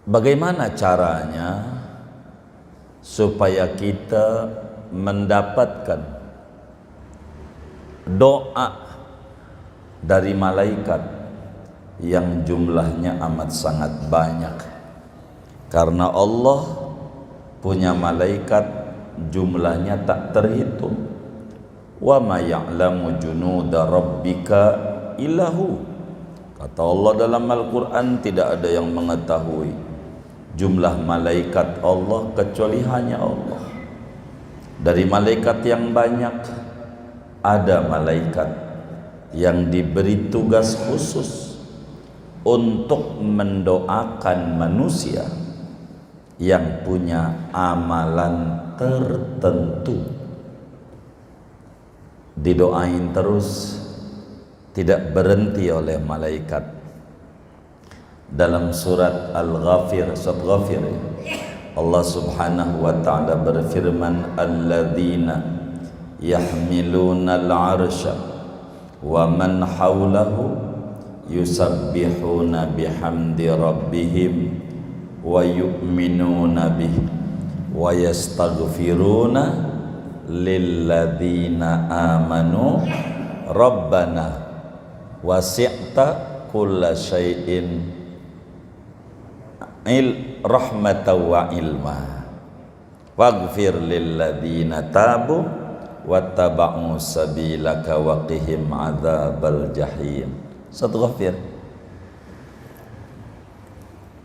Bagaimana caranya supaya kita mendapatkan doa dari malaikat yang jumlahnya amat sangat banyak? Karena Allah punya malaikat jumlahnya tak terhitung. Wa ma ya'lamu junuda rabbika illahu. Kata Allah dalam Al-Quran, tidak ada yang mengetahui jumlah malaikat Allah kecuali hanya Allah. Dari malaikat yang banyak, ada malaikat yang diberi tugas khusus untuk mendoakan manusia yang punya amalan tertentu. Didoain terus, tidak berhenti oleh malaikat. Dalam surat Al-Ghafir, surat Ghafir, Allah Subhanahu wa ta'ala berfirman, alladzina yahmiluna al-arsha wa man hawlahu yusabbihuna bihamdi rabbihim wa yu'minuna bih wa yastaghfiruna lilladzina amanu rabbana wasi'ta kulla syai'in rahmatan wa ilma waghfir lilladzina tabu wattaba'u sabilaka wa qihim adzabal jahim. Satu Ghafir.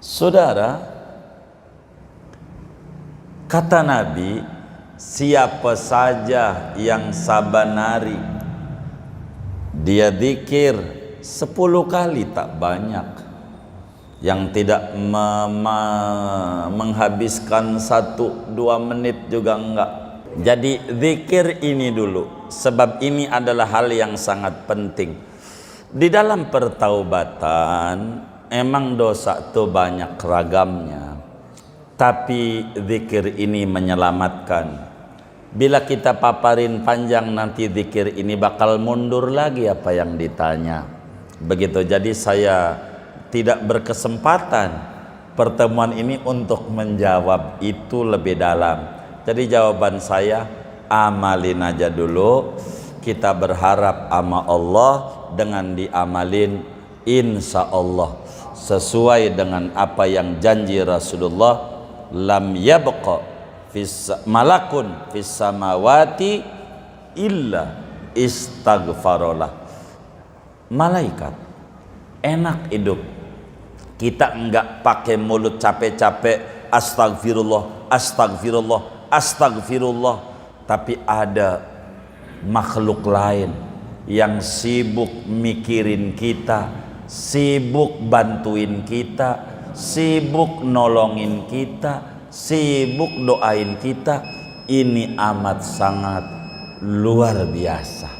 Saudara, kata Nabi, siapa saja yang saban hari dia zikir 10 kali, tak banyak, yang tidak menghabiskan 1-2 menit juga enggak. Jadi zikir ini dulu, sebab ini adalah hal yang sangat penting. Di dalam pertaubatan emang dosa itu banyak ragamnya, tapi zikir ini menyelamatkan. Bila kita paparin panjang, nanti zikir ini bakal mundur lagi apa yang ditanya. Begitu. Jadi saya tidak berkesempatan pertemuan ini untuk menjawab itu lebih dalam. Jadi jawaban saya, amalin aja dulu. Kita berharap sama Allah, dengan diamalin insya Allah sesuai dengan apa yang janji Rasulullah, lam yabqa malakun fis samawati illa istaghfarolah. Malaikat enak hidup, kita enggak pakai mulut capek-capek astagfirullah, astagfirullah, astagfirullah. Tapi ada makhluk lain yang sibuk mikirin kita, sibuk bantuin kita, sibuk nolongin kita, sibuk doain kita. Ini amat sangat luar biasa,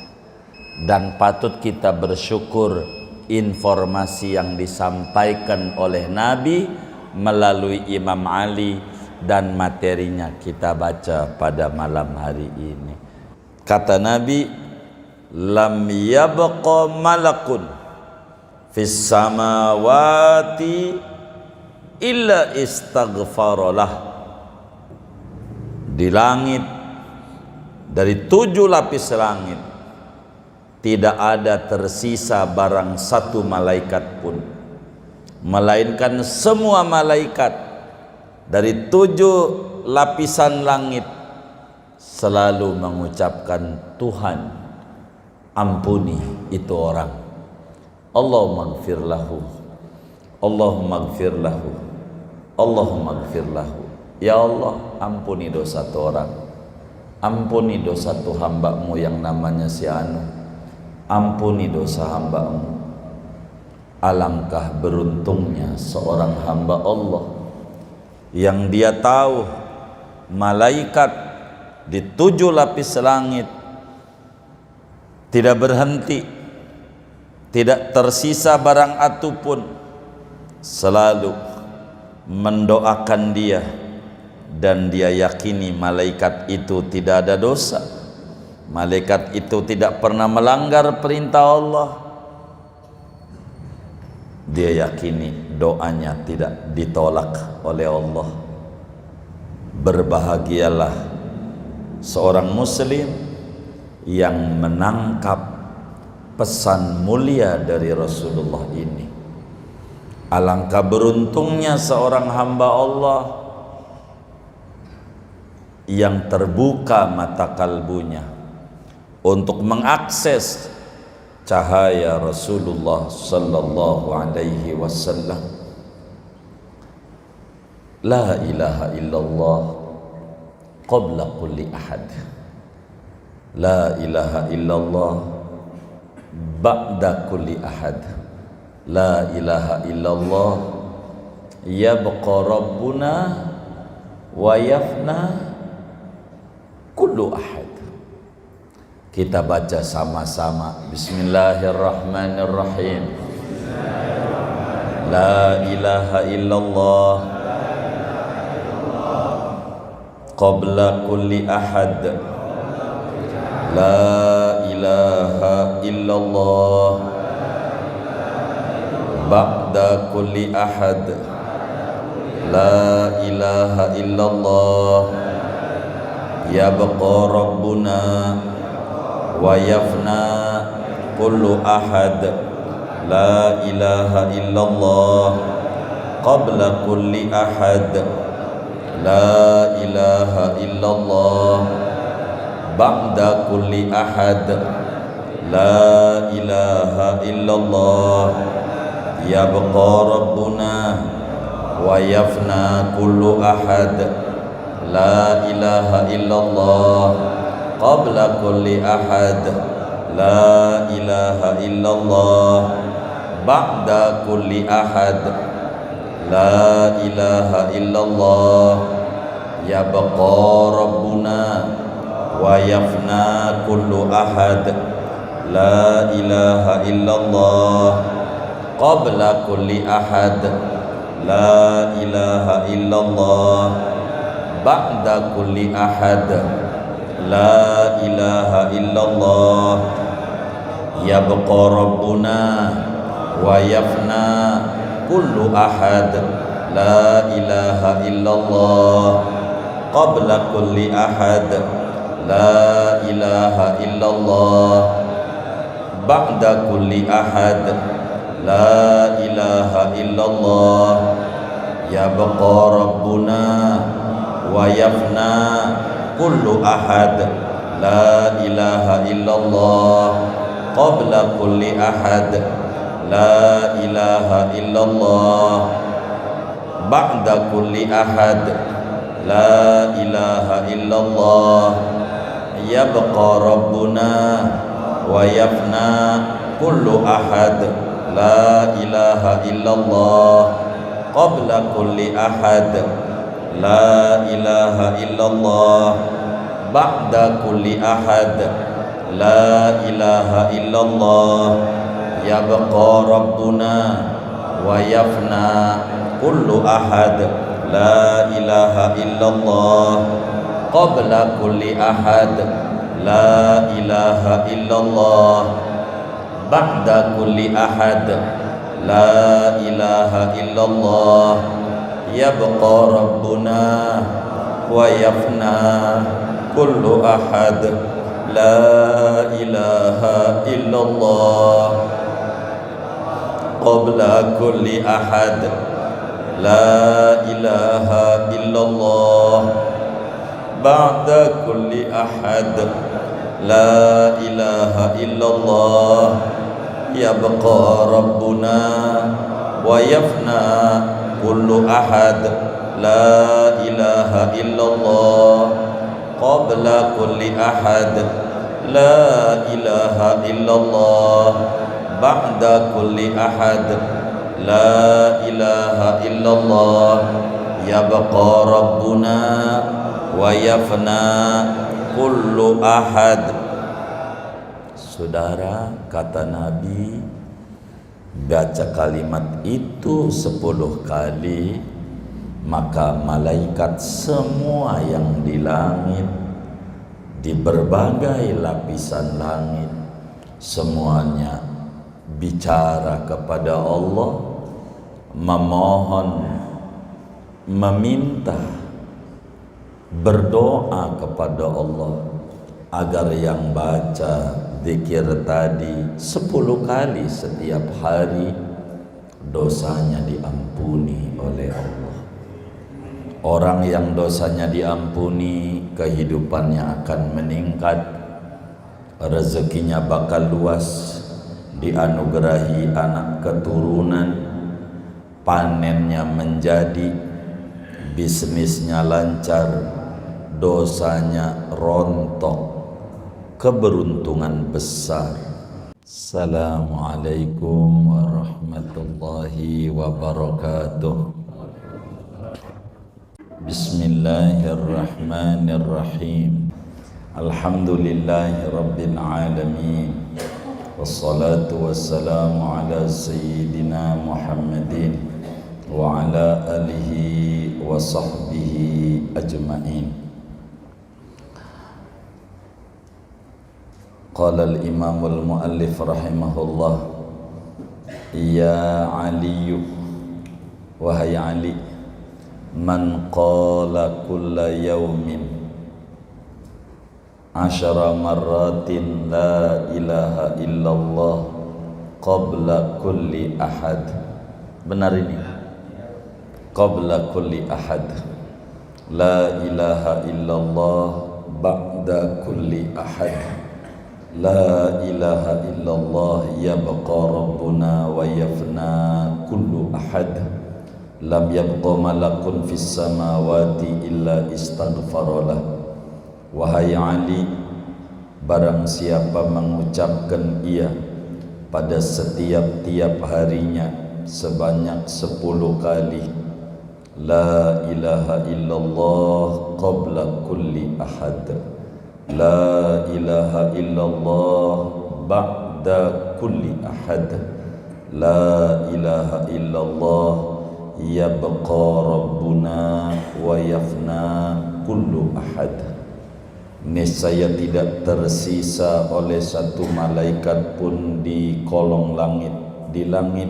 dan patut kita bersyukur informasi yang disampaikan oleh Nabi melalui Imam Ali dan materinya kita baca pada malam hari ini. Kata Nabi, lam yabqa malakun fis samawati illa istaghfarolah. Di langit, dari 7 lapis langit, tidak ada tersisa barang satu malaikat pun, melainkan semua malaikat dari 7 lapisan langit selalu mengucapkan, Tuhan ampuni itu orang. Allahumma gfir lahu, Allahumma gfir lahu, Allahumma gfir lahu. Ya Allah, ampuni dosa tu orang, ampuni dosa tu hamba-Mu yang namanya si Anu, ampuni dosa hamba-Mu. Alangkah beruntungnya seorang hamba Allah yang dia tahu malaikat di 7 lapis langit tidak berhenti, tidak tersisa barang atu pun, selalu mendoakan dia, dan dia yakini malaikat itu tidak ada dosa, malaikat itu tidak pernah melanggar perintah Allah. Dia yakini doanya tidak ditolak oleh Allah. Berbahagialah seorang muslim yang menangkap pesan mulia dari Rasulullah ini. Alangkah beruntungnya seorang hamba Allah yang terbuka mata kalbunya untuk mengakses cahaya Rasulullah sallallahu alaihi wasallam. La ilaha illallah qabla kulli ahad. La ilaha illallah ba'da kulli ahad. La ilaha illallah yabqa rabbuna wa yafna kullu ahad. Kita baca sama-sama. Bismillahirrahmanirrahim. La ilaha illallah qabla kulli ahad. La ilaha illallah ba'da kulli ahad. La ilaha illallah yabqa rabbuna wa yafna kullu ahad. La ilaha illallah qabla kulli ahad. La ilaha illallah ba'da kulli ahad. La ilaha illallah yabqa rabbuna wa yafna kullu ahad. La ilaha illallah qabla kulli ahad. La ilaha illallah ba'da kulli ahad. La ilaha illallah yabqa rabbuna wa yafna kullu ahad. La ilaha illallah qabla kulli ahad. La ilaha illallah ba'da kulli ahad. La ilaha illallah yabqa rabbuna wa yafna kullu ahad. La ilaha illallah qabla kulli ahad. La ilaha illallah ba'da kulli ahad. La ilaha illallah yabqa rabbuna wa yafna kullu ahad. La ilaha illallah qabla kulli ahad. La ilaha illallah ba'da kulli ahad. La ilaha illallah yabqa rabbuna wa yafna kullu ahad. La ilaha illallah qabla kulli ahad. La ilaha illallah ba'da kulli ahad. La ilaha illallah yabqa rabbuna wa yafna kullu ahad. La ilaha illallah qabla kulli ahad. La ilaha illallah ba'da kulli ahad. La ilaha illallah yabqa rabbuna wa yafna kullu ahad. La ilaha illallah qabla kulli ahad. La ilaha illallah ba'da kulli ahad. La ilaha illallah yabqa rabbuna wa yafna kullu ahad. La ilaha illallah qabla kulli ahad. La ilaha illallah ba'da kulli ahad. La ilaha illallah yabqa rabbuna wa yafna kullu ahad. Saudara, kata Nabi, baca kalimat itu 10 kali, maka malaikat semua yang di langit, di berbagai lapisan langit, semuanya bicara kepada Allah. memohon, meminta, berdoa kepada Allah agar yang baca zikir tadi 10 kali setiap hari dosanya diampuni oleh Allah. Orang yang dosanya diampuni, kehidupannya akan meningkat, rezekinya bakal luas, dianugerahi anak keturunan, panennya menjadi, bisnisnya lancar, dosanya rontok, keberuntungan besar. Assalamualaikum warahmatullahi wabarakatuh. Bismillahirrahmanirrahim. Alhamdulillahi rabbil alamin. Wassalatu wassalamu ala sayyidina Muhammadin wa ala alihi wa sahbihi ajma'in. Qala al-imam al-muallif rahimahullah, ya Ali, wahai Ali, man qala kulla yawmin 10 marratin la ilaha illallah qabla kulli ahad. Benar ini? Qabla kulli ahad. La ilaha illallah ba'da kulli ahad. La ilaha illallah yabqa rabbuna wa yafna kullu ahad. Lam yabqa malakun fis samawati illa istaghfaralah. Wahai Ali, barang siapa mengucapkan ia pada setiap harinya sebanyak 10 kali, la ilaha illallah qabla kulli ahad, la ilaha illallah ba'da kulli ahad, la ilaha illallah yabqa rabbuna wa yafna kullu ahad. Niscaya tidak tersisa oleh satu malaikat pun di kolong langit, di langit,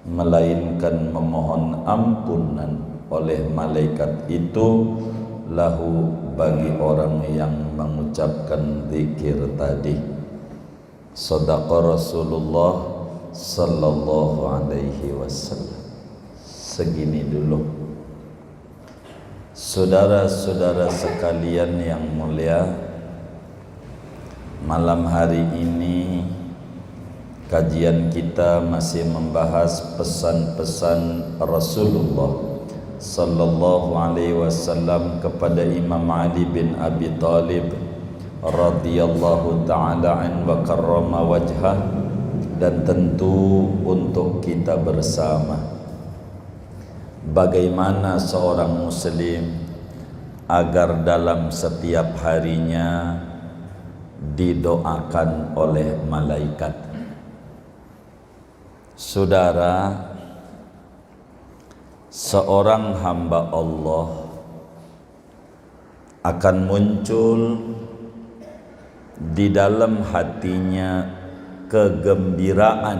melainkan memohon ampunan oleh malaikat itu lahu bagi orang yang mengucapkan zikir tadi. Shadaqa Rasulullah sallallahu alaihi wasallam. Segini dulu. Saudara-saudara sekalian yang mulia, malam hari ini kajian kita masih membahas pesan-pesan Rasulullah sallallahu alaihi wasallam kepada Imam Ali bin Abi Thalib radhiyallahu ta'ala an wa karrama wajhah, dan tentu untuk kita bersama. Bagaimana seorang muslim agar dalam setiap harinya didoakan oleh malaikat. Saudara, seorang hamba Allah akan muncul di dalam hatinya kegembiraan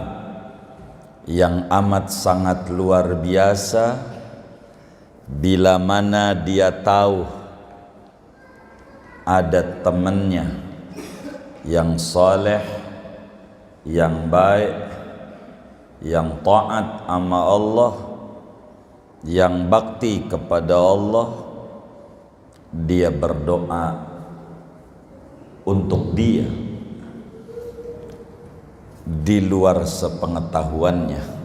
yang amat sangat luar biasa bila mana dia tahu ada temannya yang saleh, yang baik, yang taat sama Allah, yang bakti kepada Allah, dia berdoa untuk dia di luar sepengetahuannya.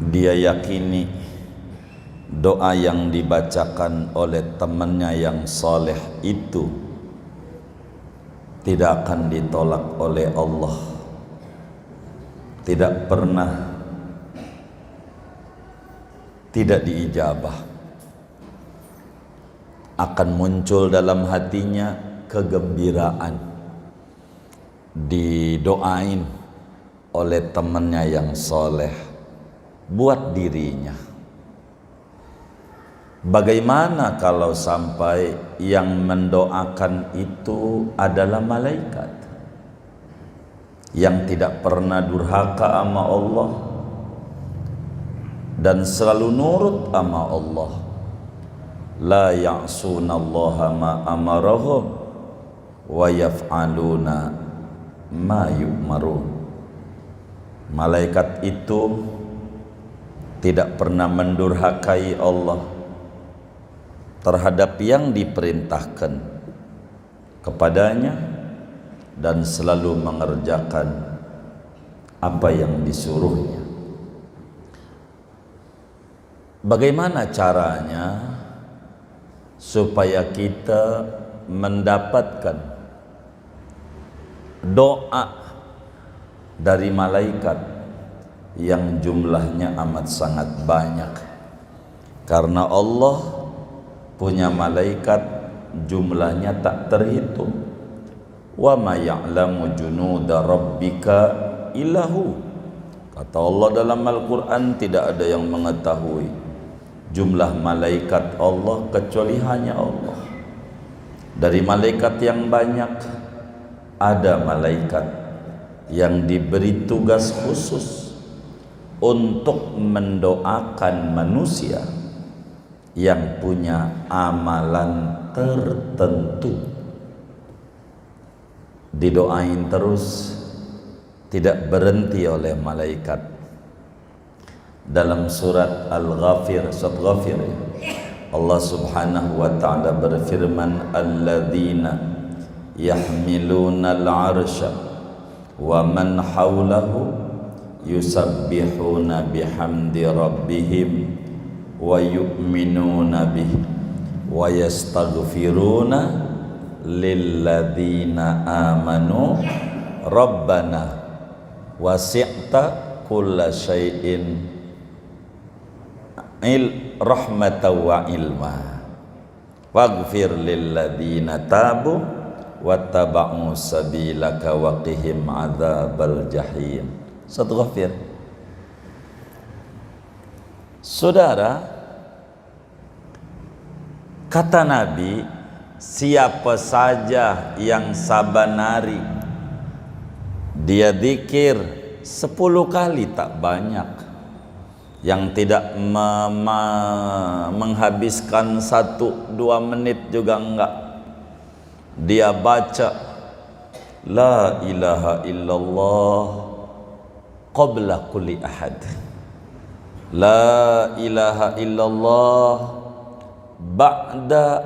Dia yakini doa yang dibacakan oleh temannya yang saleh itu tidak akan ditolak oleh Allah, tidak pernah tidak diijabah. Akan muncul dalam hatinya kegembiraan, didoain oleh temannya yang saleh buat dirinya. Bagaimana kalau sampai yang mendoakan itu adalah malaikat? yang tidak pernah durhaka sama Allah dan selalu nurut sama Allah. La ya'sunallaha ma amarahum wa yaf'aluna ma yu'marun. Malaikat itu tidak pernah mendurhakai Allah terhadap yang diperintahkan kepadanya dan selalu mengerjakan apa yang disuruhnya. Bagaimana caranya supaya kita mendapatkan doa dari malaikat yang jumlahnya amat sangat banyak? Karena Allah punya malaikat jumlahnya tak terhitung. Wa ma ya'lamu junuda rabbika illahu. Kata Allah dalam Al-Quran, tidak ada yang mengetahui jumlah malaikat Allah kecuali hanya Allah. Dari malaikat yang banyak, ada malaikat yang diberi tugas khusus untuk mendoakan manusia yang punya amalan tertentu. Didoain terus, tidak berhenti oleh malaikat. Dalam surat Al-Ghafir, surat Ghafir, Allah Subhanahu wa ta'ala berfirman, alladzina yahmiluna al-arsha wa man hawlahu yusabbihuna bihamdi rabbihim wa yu'minuna bih wa yastaghfiruna lilladzina amanu rabbana wasi'ta kulla syai'in rahmatan wa ilma waghfir lilladzina tabu wattaba'u sabilaka wa qihim adzabal jahim. Satu Ghafir. Saudara, kata Nabi, siapa saja yang saban hari dia zikir 10 kali, tak banyak, yang tidak menghabiskan 1-2 menit juga enggak, dia baca la ilaha illallah qabla kulli ahad, la ilaha illallah ba'da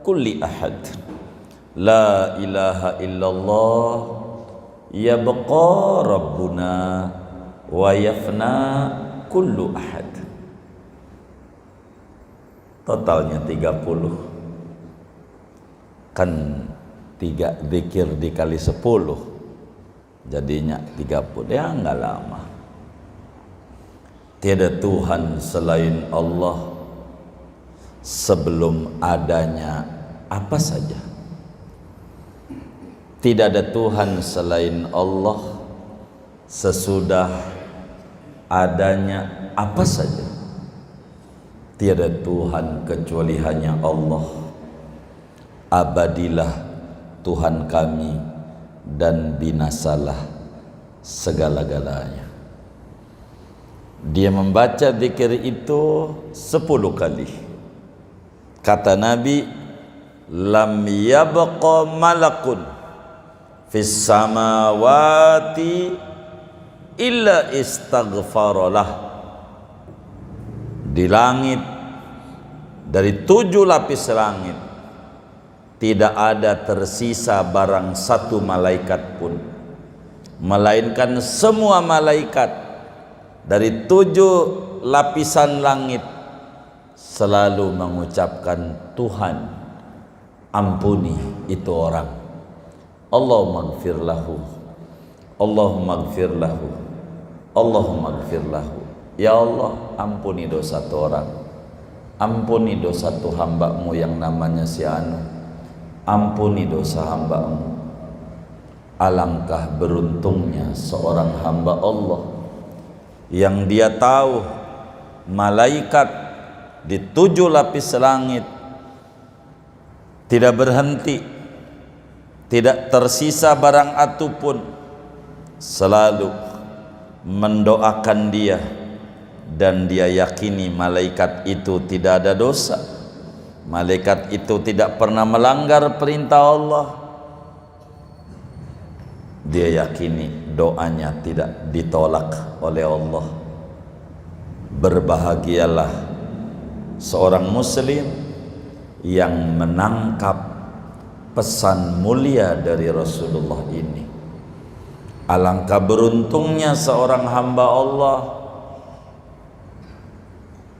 kulli ahad, la ilaha illallah yabqa rabbuna wa yafna kullu ahad. Totalnya 30. Kan 3 zikir dikali 10 jadinya 30. Ya enggak lama. Tiada Tuhan selain Allah sebelum adanya apa saja. Tidak ada Tuhan selain Allah sesudah adanya apa saja. Tiada Tuhan kecuali hanya Allah. Abadilah Tuhan kami dan binasalah segala-galanya. Dia membaca zikir itu 10 kali. Kata Nabi, lam yabqa malakun fis samawati illa istaghfaralah. Di langit, dari 7 lapis langit, tidak ada tersisa barang 1 malaikat pun, melainkan semua malaikat dari 7 lapisan langit selalu mengucapkan, Tuhan ampuni itu orang, Allahumma gfir lahu, Allahumma gfir lahu, Allahumma gfir lahu. Ya Allah, ampuni dosa tu orang, ampuni dosa tu hamba-Mu yang namanya si Anu, ampuni dosa hamba-Mu. Alangkah beruntungnya seorang hamba Allah yang dia tahu malaikat di 7 lapis langit tidak berhenti, tidak tersisa barang atu pun selalu mendoakan dia, dan dia yakini malaikat itu tidak ada dosa, malaikat itu tidak pernah melanggar perintah Allah. Dia yakini doanya tidak ditolak oleh Allah. Berbahagialah seorang muslim yang menangkap pesan mulia dari Rasulullah ini. Alangkah beruntungnya seorang hamba Allah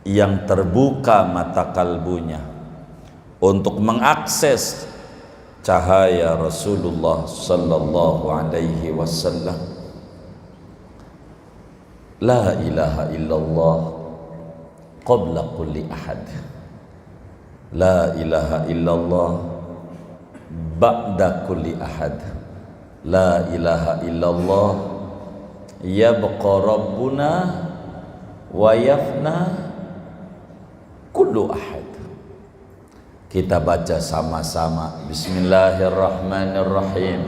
yang terbuka mata kalbunya untuk mengakses cahaya Rasulullah sallallahu alaihi wasallam. La ilaha illallah qabla kulli ahad, la ilaha illallah ba'da kulli ahad, la ilaha illallah yabqa rabbuna wa yafna kullu ahad. Kita baca sama-sama. Bismillahirrahmanirrahim.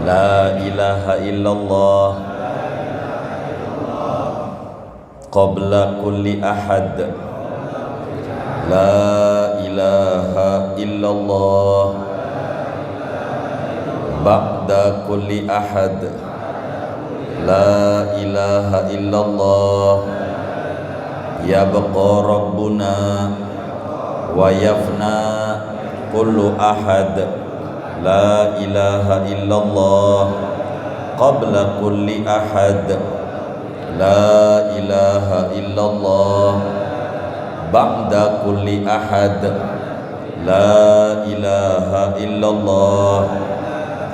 La ilaha illallah qabla kulli ahad, la ilaha illallah ba'da kulli ahad, la ilaha illallah yabqa rabbuna wa yafna kullu ahad, la ilaha illallah qabla kulli ahad, la ilaha illallah ba'da kulli ahad, la ilaha illallah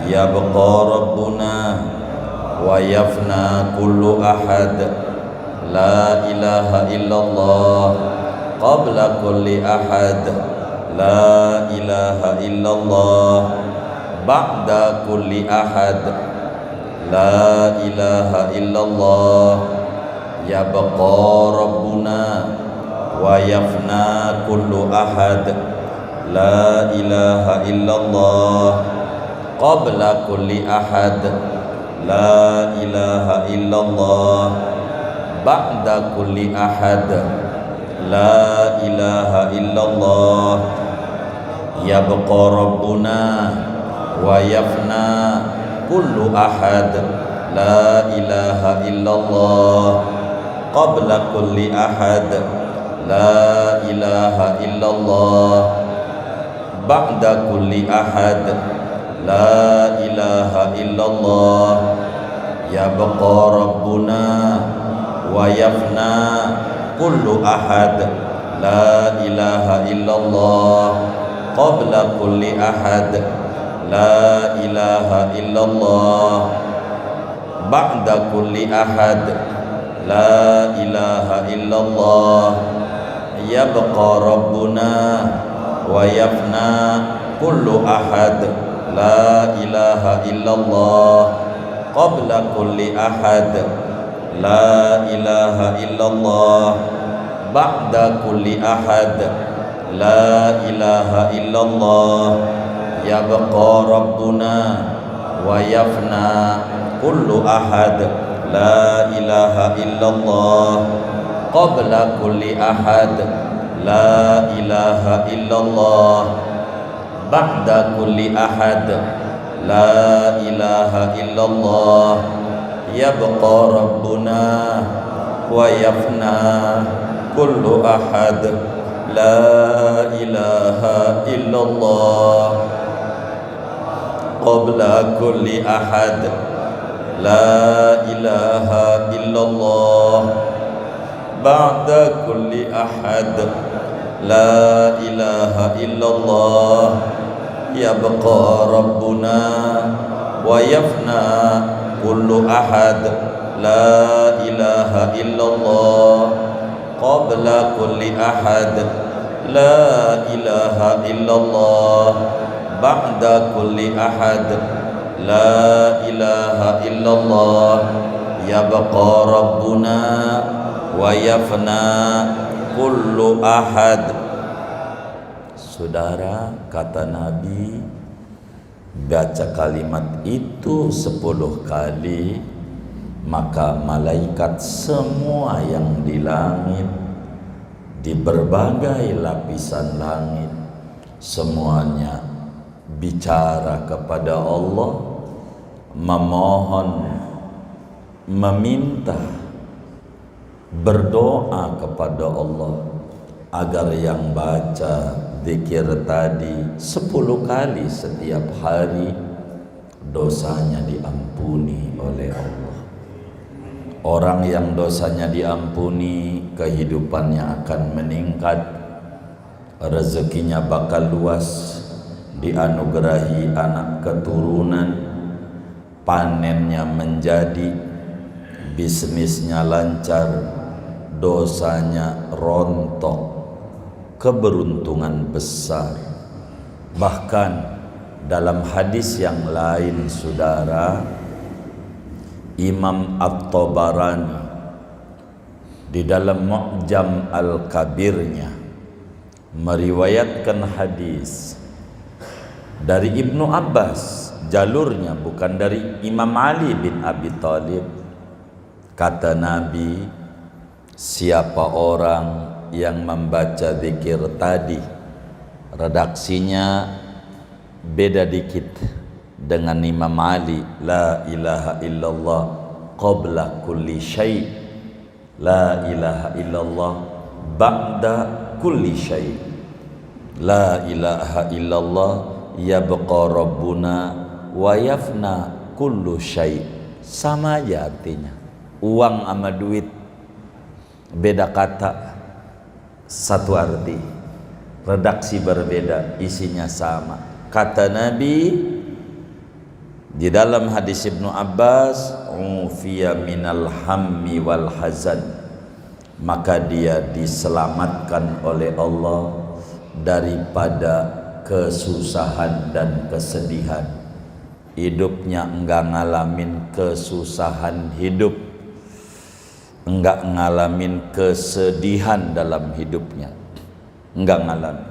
yabqa rabbuna wa yafna kullu ahad, la ilaha illallah qabla kulli ahad, la ilaha illallah ba'da kulli ahad, la ilaha illallah yabqa rabbuna wa yafna kullu ahad, la ilaha illallah qabla kulli ahad, la ilaha illallah ba'da kulli ahad, la ilaha illallah yabqa rabbuna wa yafna kullu ahad, la ilaha illallah qabla kulli ahad, la ilaha illallah ba'da kulli ahad, la ilaha illallah yabqa rabbuna wa yafna kullu ahad, la ilaha illallah qabla kulli ahad, la ilaha illallah ba'da kulli ahad, la ilaha illallah yabqa rabbuna wa yafna kullu ahad, la ilaha illallah qabla kulli ahad, la ilaha illallah ba'da kulli ahad, la ilaha illallah yabqa rabbuna wa yafna kullu ahad, la ilaha illallah qabla kulli ahad, la ilaha illallah ba'da kulli ahad, la ilaha illallah yabqa rabbuna wa yafna kullu ahad, la ilaha illallah qabla kulli ahad, la ilaha illallah ba'da kulli ahad, la ilaha illallah yabqa rabbuna wa yafna kullu ahad, la ilaha illallah qabla kulli ahad, la ilaha illallah ba'da kulli ahad, la ilaha illallah yabqa rabbuna wa yafna kullu ahad. Saudara, kata Nabi, baca kalimat itu 10 kali, maka malaikat semua yang di langit, di berbagai lapisan langit, semuanya bicara kepada Allah, memohon, meminta, berdoa kepada Allah agar yang baca zikir tadi 10 kali setiap hari dosanya diampuni oleh Allah. Orang yang dosanya diampuni, kehidupannya akan meningkat, rezekinya bakal luas, dianugerahi anak keturunan, panennya menjadi, bisnisnya lancar, dosanya rontok, keberuntungan besar. Bahkan dalam hadis yang lain, saudara, Imam At-Tabarani di dalam Mu'jam Al-Kabirnya meriwayatkan hadis dari Ibnu Abbas, jalurnya bukan dari Imam Ali bin Abi Thalib. Kata Nabi, siapa orang yang membaca zikir tadi, redaksinya beda dikit dengan Imam Ali, la ilaha illallah qabla kulli syai', la ilaha illallah ba'da kulli syai', la ilaha illallah yabqa rabbuna wa yafna kullu syai'. Sama aja artinya, uang sama duit, beda kata, satu arti, redaksi berbeda, isinya sama. Kata Nabi di dalam hadis Ibnu Abbas, ufiya minal hammi wal hazan, maka dia diselamatkan oleh Allah daripada kesusahan dan kesedihan. Hidupnya enggak ngalamin kesusahan hidup, enggak ngalamin kesedihan dalam hidupnya, enggak ngalamin.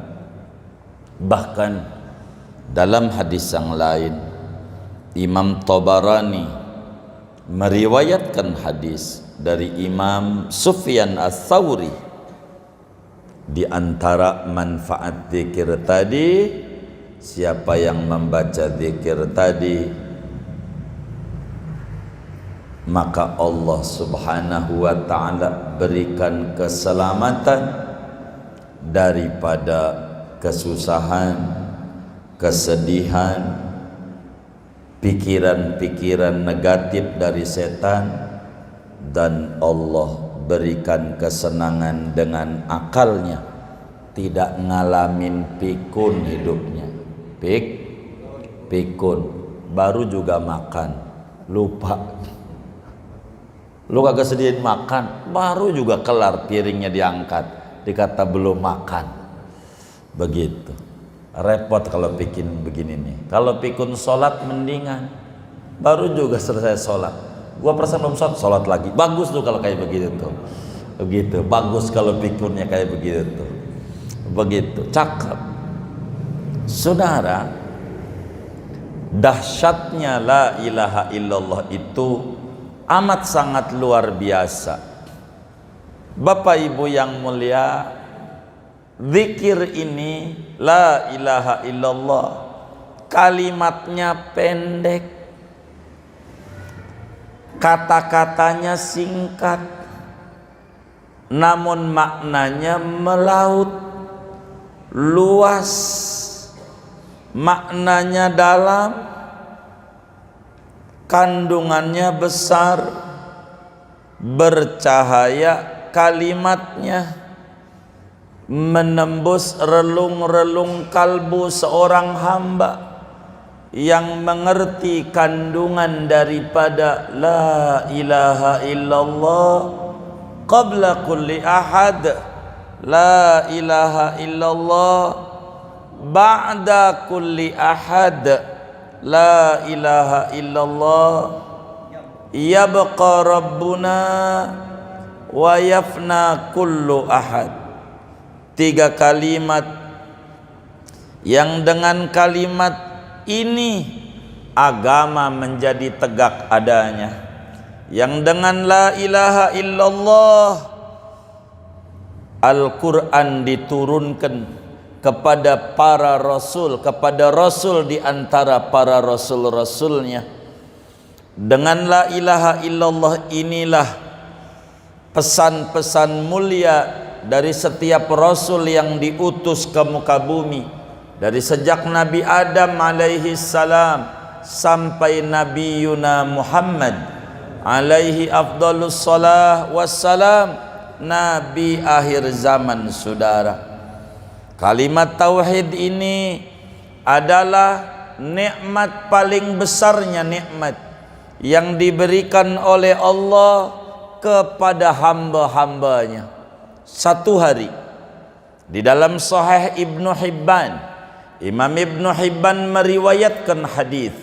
Bahkan dalam hadis yang lain, Imam Tabarani meriwayatkan hadis dari Imam Sufyan Ats-Tsauri. Di antara manfaat zikir tadi, siapa yang membaca zikir tadi, maka Allah Subhanahu wa ta'ala berikan keselamatan daripada kesusahan, kesedihan, pikiran-pikiran negatif dari setan, dan Allah berikan kesenangan dengan akalnya, tidak ngalamin pikun hidupnya. Pikun baru juga makan lupa, lu kagak sediain makan, baru juga kelar piringnya diangkat, dikata belum makan. Begitu repot kalau bikin begini nih. Kalau pikun sholat mendingan, baru juga selesai sholat, gua perasaan belum sholat lagi. Bagus tuh kalau kayak begitu tuh, begitu bagus kalau pikunnya kayak begitu tuh, begitu cakep. Saudara, dahsyatnya la ilaha illallah itu amat sangat luar biasa. Bapak Ibu yang mulia, zikir ini la ilaha illallah, kalimatnya pendek, kata-katanya singkat, namun maknanya melaut, luas, maknanya dalam, kandungannya besar, bercahaya kalimatnya, menembus relung-relung kalbu seorang hamba yang mengerti kandungan daripada la ilaha illallah qabla kulli ahad, la ilaha illallah ba'da kulli ahad, la ilaha illallah yabqa rabbuna wa yafna kullu ahad. 3 kalimat yang dengan kalimat ini agama menjadi tegak adanya, yang dengan la ilaha illallah Al-Quran diturunkan kepada para rasul, kepada rasul di antara para rasul-rasulnya. Dengan la ilaha illallah inilah pesan-pesan mulia dari setiap rasul yang diutus ke muka bumi, dari sejak Nabi Adam alaihi salam sampai Nabi Yuna Muhammad alaihi afdalus salah wassalam, Nabi akhir zaman, saudara. Kalimat tauhid ini adalah nikmat paling besarnya nikmat yang diberikan oleh Allah kepada hamba-hambanya. Satu hari di dalam Sahih Ibnu Hibban, Imam Ibnu Hibban meriwayatkan hadis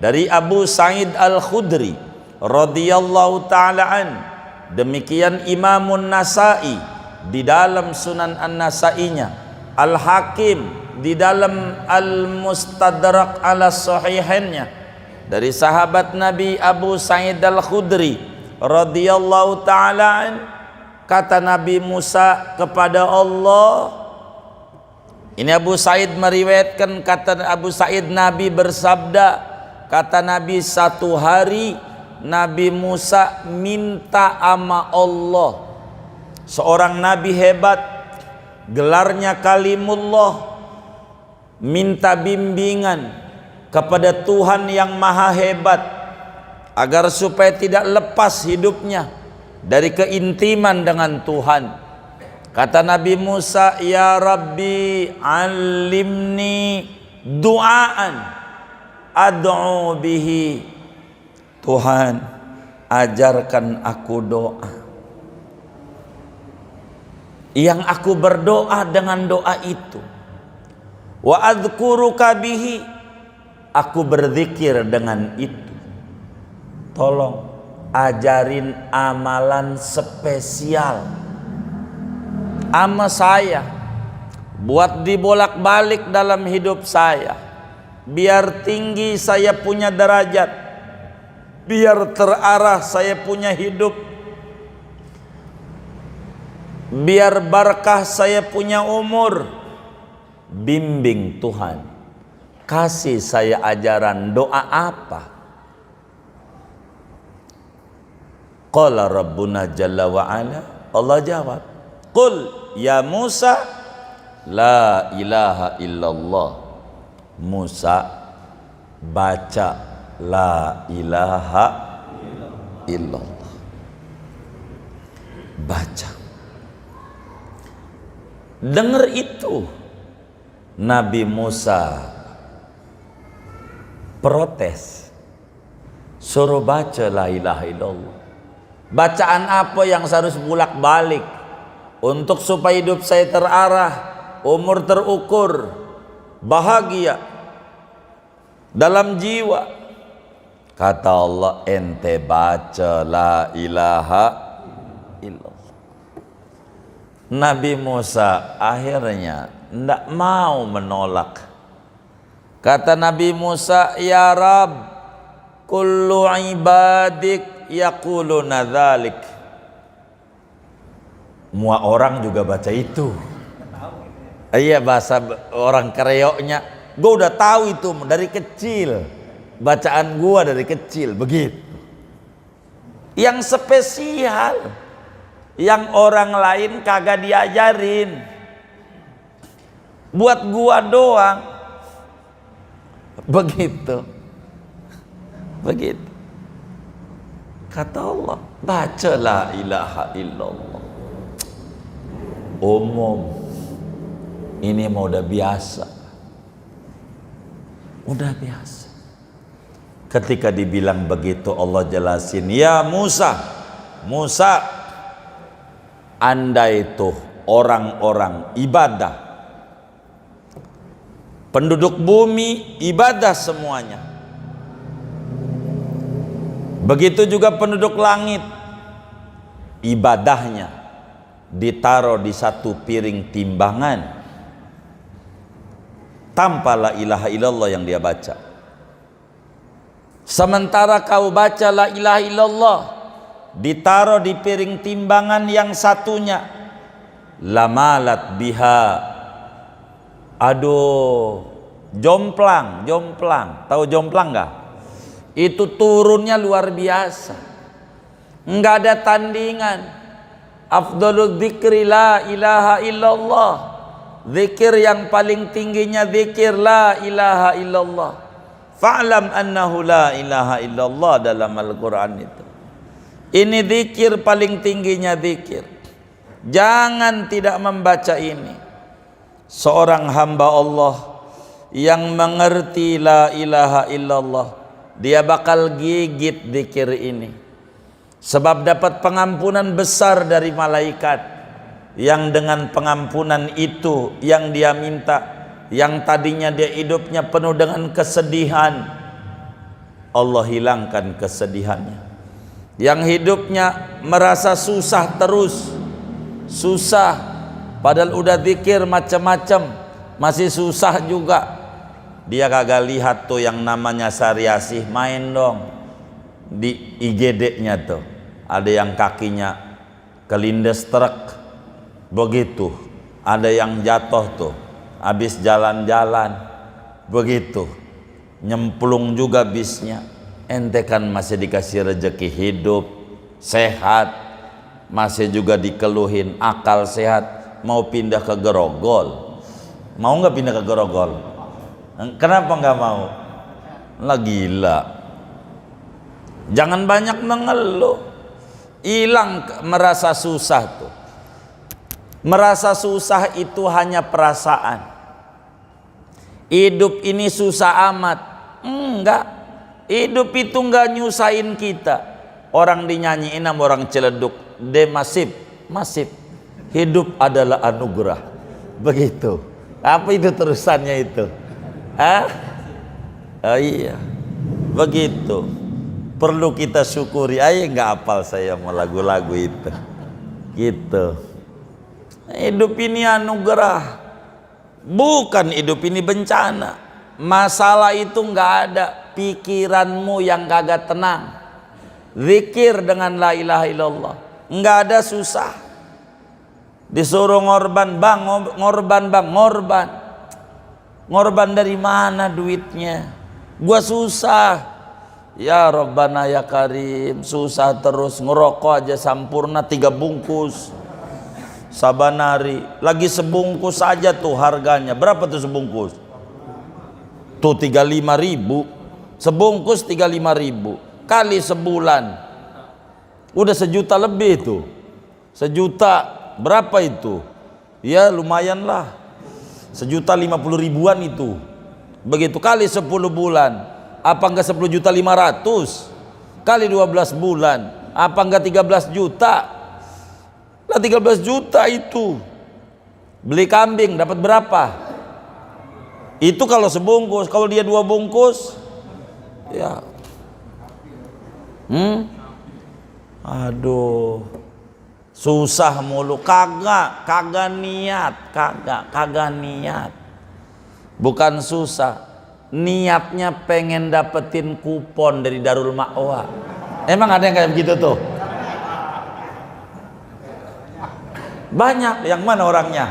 dari Abu Sa'id Al-Khudri radhiyallahu ta'ala an. Demikian Imamun Nasa'i di dalam Sunan An-Nasa'inya, Al-Hakim di dalam Al-Mustadrak ala Sahihainnya, dari sahabat Nabi Abu Sa'id Al-Khudri radhiyallahu ta'ala an, kata Nabi Musa kepada Allah. Ini Abu Sa'id meriwayatkan, kata Abu Sa'id, Nabi bersabda, kata Nabi, satu hari Nabi Musa minta ama Allah, seorang nabi hebat, gelarnya Kalimullah, minta bimbingan kepada Tuhan yang maha hebat agar supaya tidak lepas hidupnya dari keintiman dengan Tuhan. Kata Nabi Musa, ya Rabbi alimni du'aan ad'u bihi. Tuhan, ajarkan aku doa yang aku berdoa dengan doa itu. Wa adzkuruka bihi, aku berzikir dengan itu. Tolong ajarin amalan spesial ama saya, buat dibolak-balik dalam hidup saya, biar tinggi saya punya derajat, biar terarah saya punya hidup, biar barakah saya punya umur. Bimbing Tuhan, kasih saya ajaran doa apa. Qala Rabbuna Jalla wa Ala, Allah jawab, Qul ya Musa la ilaha illallah. Musa, baca la ilaha illallah, baca. Dengar itu, Nabi Musa protes, suruh baca la ilaha illallah. Bacaan apa yang harus bolak balik untuk supaya hidup saya terarah, umur terukur, bahagia dalam jiwa? Kata Allah, ente baca la ilaha illallah. Nabi Musa akhirnya tidak mau menolak. Kata Nabi Musa, ya Rab, kullu ibadik yaquluna dzalik. Semua orang juga baca itu. Iya, bahasa orang kereoknya. Gue udah tahu itu dari kecil. Bacaan gua dari kecil begitu. Yang spesial, yang orang lain kagak diajarin, buat gua doang. Begitu. Begitu. Kata Allah, baca la ilaha illallah. Umum. Ini mau udah biasa. Udah biasa. Ketika dibilang begitu, Allah jelasin, ya Musa, Musa, andai tuh orang-orang ibadah, penduduk bumi ibadah semuanya, begitu juga penduduk langit, ibadahnya ditaruh di satu piring timbangan, tanpa la ilaha illallah yang dia baca. Sementara kau baca la ilaha illallah, ditaruh di piring timbangan yang satunya, lamalat biha, aduh, jomplang, tahu jomplang nggak? Itu turunnya luar biasa, nggak ada tandingan. Afdalul dzikri la ilaha illallah, zikir yang paling tingginya zikir la ilaha illallah. Fa'lam annahu la ilaha illallah dalam Al-Quran itu. Ini zikir paling tingginya zikir. Jangan tidak membaca ini. Seorang hamba Allah yang mengerti la ilaha illallah, dia bakal gigit zikir ini. Sebab dapat pengampunan besar dari malaikat, yang dengan pengampunan itu yang dia minta, yang tadinya dia hidupnya penuh dengan kesedihan, Allah hilangkan kesedihannya. Yang hidupnya merasa susah terus, susah, padahal udah zikir macam-macam masih susah juga. Dia kagak lihat tuh yang namanya Syariasih, main dong di IGD-nya tuh, ada yang kakinya kelindes truk begitu, ada yang jatuh tuh habis jalan-jalan begitu, nyemplung juga bisnya. Ente kan masih dikasih rezeki hidup sehat, masih juga dikeluhin akal sehat, mau pindah ke Grogol, mau nggak pindah ke Grogol? Kenapa nggak mau? Lah gila. Jangan banyak mengeluh, hilang merasa susah tuh. Merasa susah itu hanya perasaan. Hidup ini susah amat. Enggak. Hidup itu enggak nyusahin kita. Orang dinyanyiin sama orang Ciledug, masif. Hidup adalah anugerah. Begitu. Apa itu terusannya itu? Oh iya. Begitu. Perlu kita syukuri. Enggak hafal saya mau lagu-lagu itu. Gitu. Hidup ini anugerah, bukan hidup ini bencana. Masalah itu nggak ada, pikiranmu yang kagak tenang. Zikir dengan la ilaha illallah, nggak ada susah. Disuruh ngorban bang, ngorban dari mana duitnya? Gua susah. Ya Rabbana ya Karim, susah terus, ngerokok aja sampurna 3 bungkus. Sabanari lagi sebungkus saja tuh harganya berapa tuh sebungkus? Tuh 35.000 sebungkus, 35.000 kali sebulan udah 1 juta lebih tuh. 1 juta berapa itu? Ya lumayan lah, 1.050.000 itu. Begitu kali 10 bulan, apa enggak 10.500.000 kali 12 bulan, apa enggak 13 juta? Lah 13 juta itu beli kambing dapat berapa? Itu kalau sebungkus. Kalau dia 2 bungkus ya aduh susah mulu. Kagak niat. Bukan susah, niatnya pengen dapetin kupon dari Darul Ma'wa. Emang ada yang kayak begitu tuh? Banyak. Yang mana orangnya?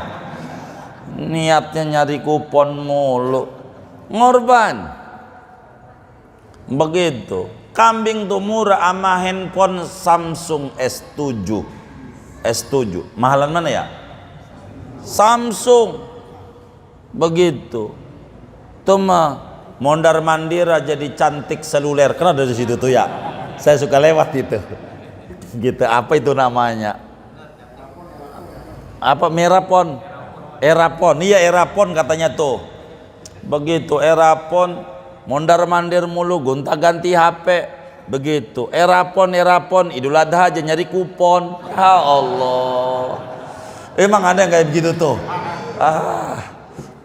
Niatnya nyari kupon mulu, ngorban. Begitu. Kambing tuh murah sama handphone Samsung S7. Mahalan mana ya? Samsung. Begitu. Tuh mah mondar mandir jadi cantik seluler. Karena dari situ tuh ya, saya suka lewat itu. Gitu. Apa itu namanya? Apa Merapon? Erapon. Iya Erapon katanya tuh. Begitu Erapon, mondar mandir mulu, gonta ganti HP. Begitu Erapon Idul Adha aja nyari kupon. Ya Allah. Emang ada yang kayak begitu tuh?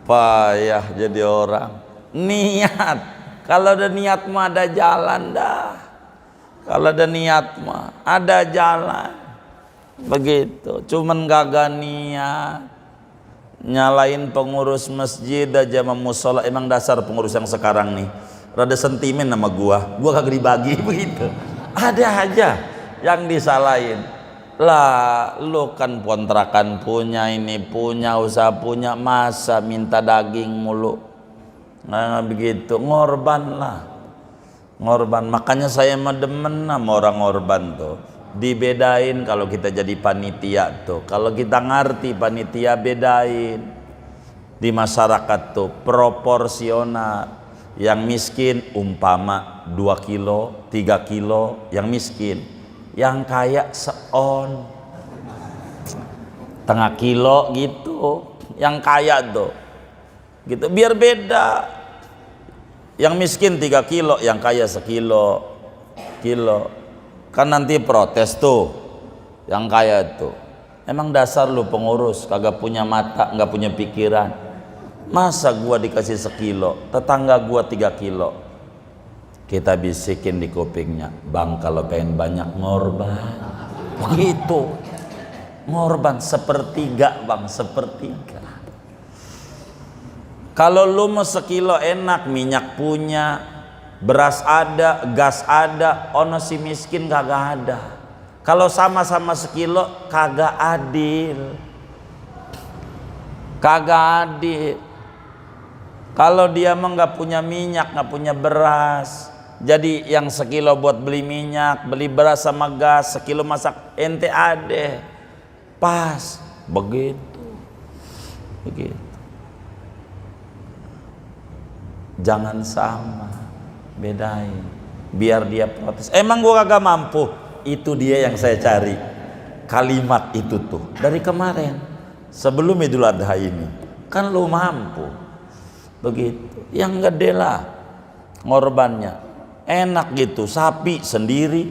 Payah jadi orang. Niat. Kalau ada niat mah ada jalan dah. Kalau ada niat mah ada jalan. Begitu, cuman kagak niat. nyalain pengurus masjid aja sama musola. Emang dasar pengurus yang sekarang nih rada sentimen sama gua kagak dibagi begitu. Ada aja yang disalahin. Lah lu kan kontrakan punya, ini punya, usaha punya, masa minta daging mulu. Nah begitu, ngorban lah, ngorban. Makanya saya mah demen sama orang ngorban tuh. Dibedain kalau kita jadi panitia tuh. Kalau kita ngerti panitia, bedain di masyarakat tuh proporsional. Yang miskin umpama 2 kilo 3 kilo yang miskin, yang kaya seon setengah kilo gitu, yang kaya tuh gitu, biar beda. Yang miskin 3 kilo, yang kaya sekilo kilo. Kan nanti protes tuh yang kaya tuh. Emang dasar lu pengurus kagak punya mata, nggak punya pikiran. Masa gua dikasih sekilo, tetangga gua 3 kilo. Kita bisikin di kupingnya, bang kalau pengen banyak ngorban. Begitu, ngorban sepertiga bang, sepertiga. Kalau lu mau sekilo enak, minyak punya, beras ada, gas ada, ono si miskin kagak ada. Kalau sama-sama sekilo kagak adil, kagak adil. Kalau dia mah nggak punya minyak, nggak punya beras, jadi yang sekilo buat beli minyak, beli beras sama gas, sekilo masak ente ada, pas begitu, begitu. Jangan sama, bedain, biar dia protes. Emang gua kagak mampu. Itu dia yang saya cari, kalimat itu tuh dari kemarin sebelum Idul Adha ini. Kan lu mampu, begitu. Yang gede lah ngorbannya, enak gitu, sapi sendiri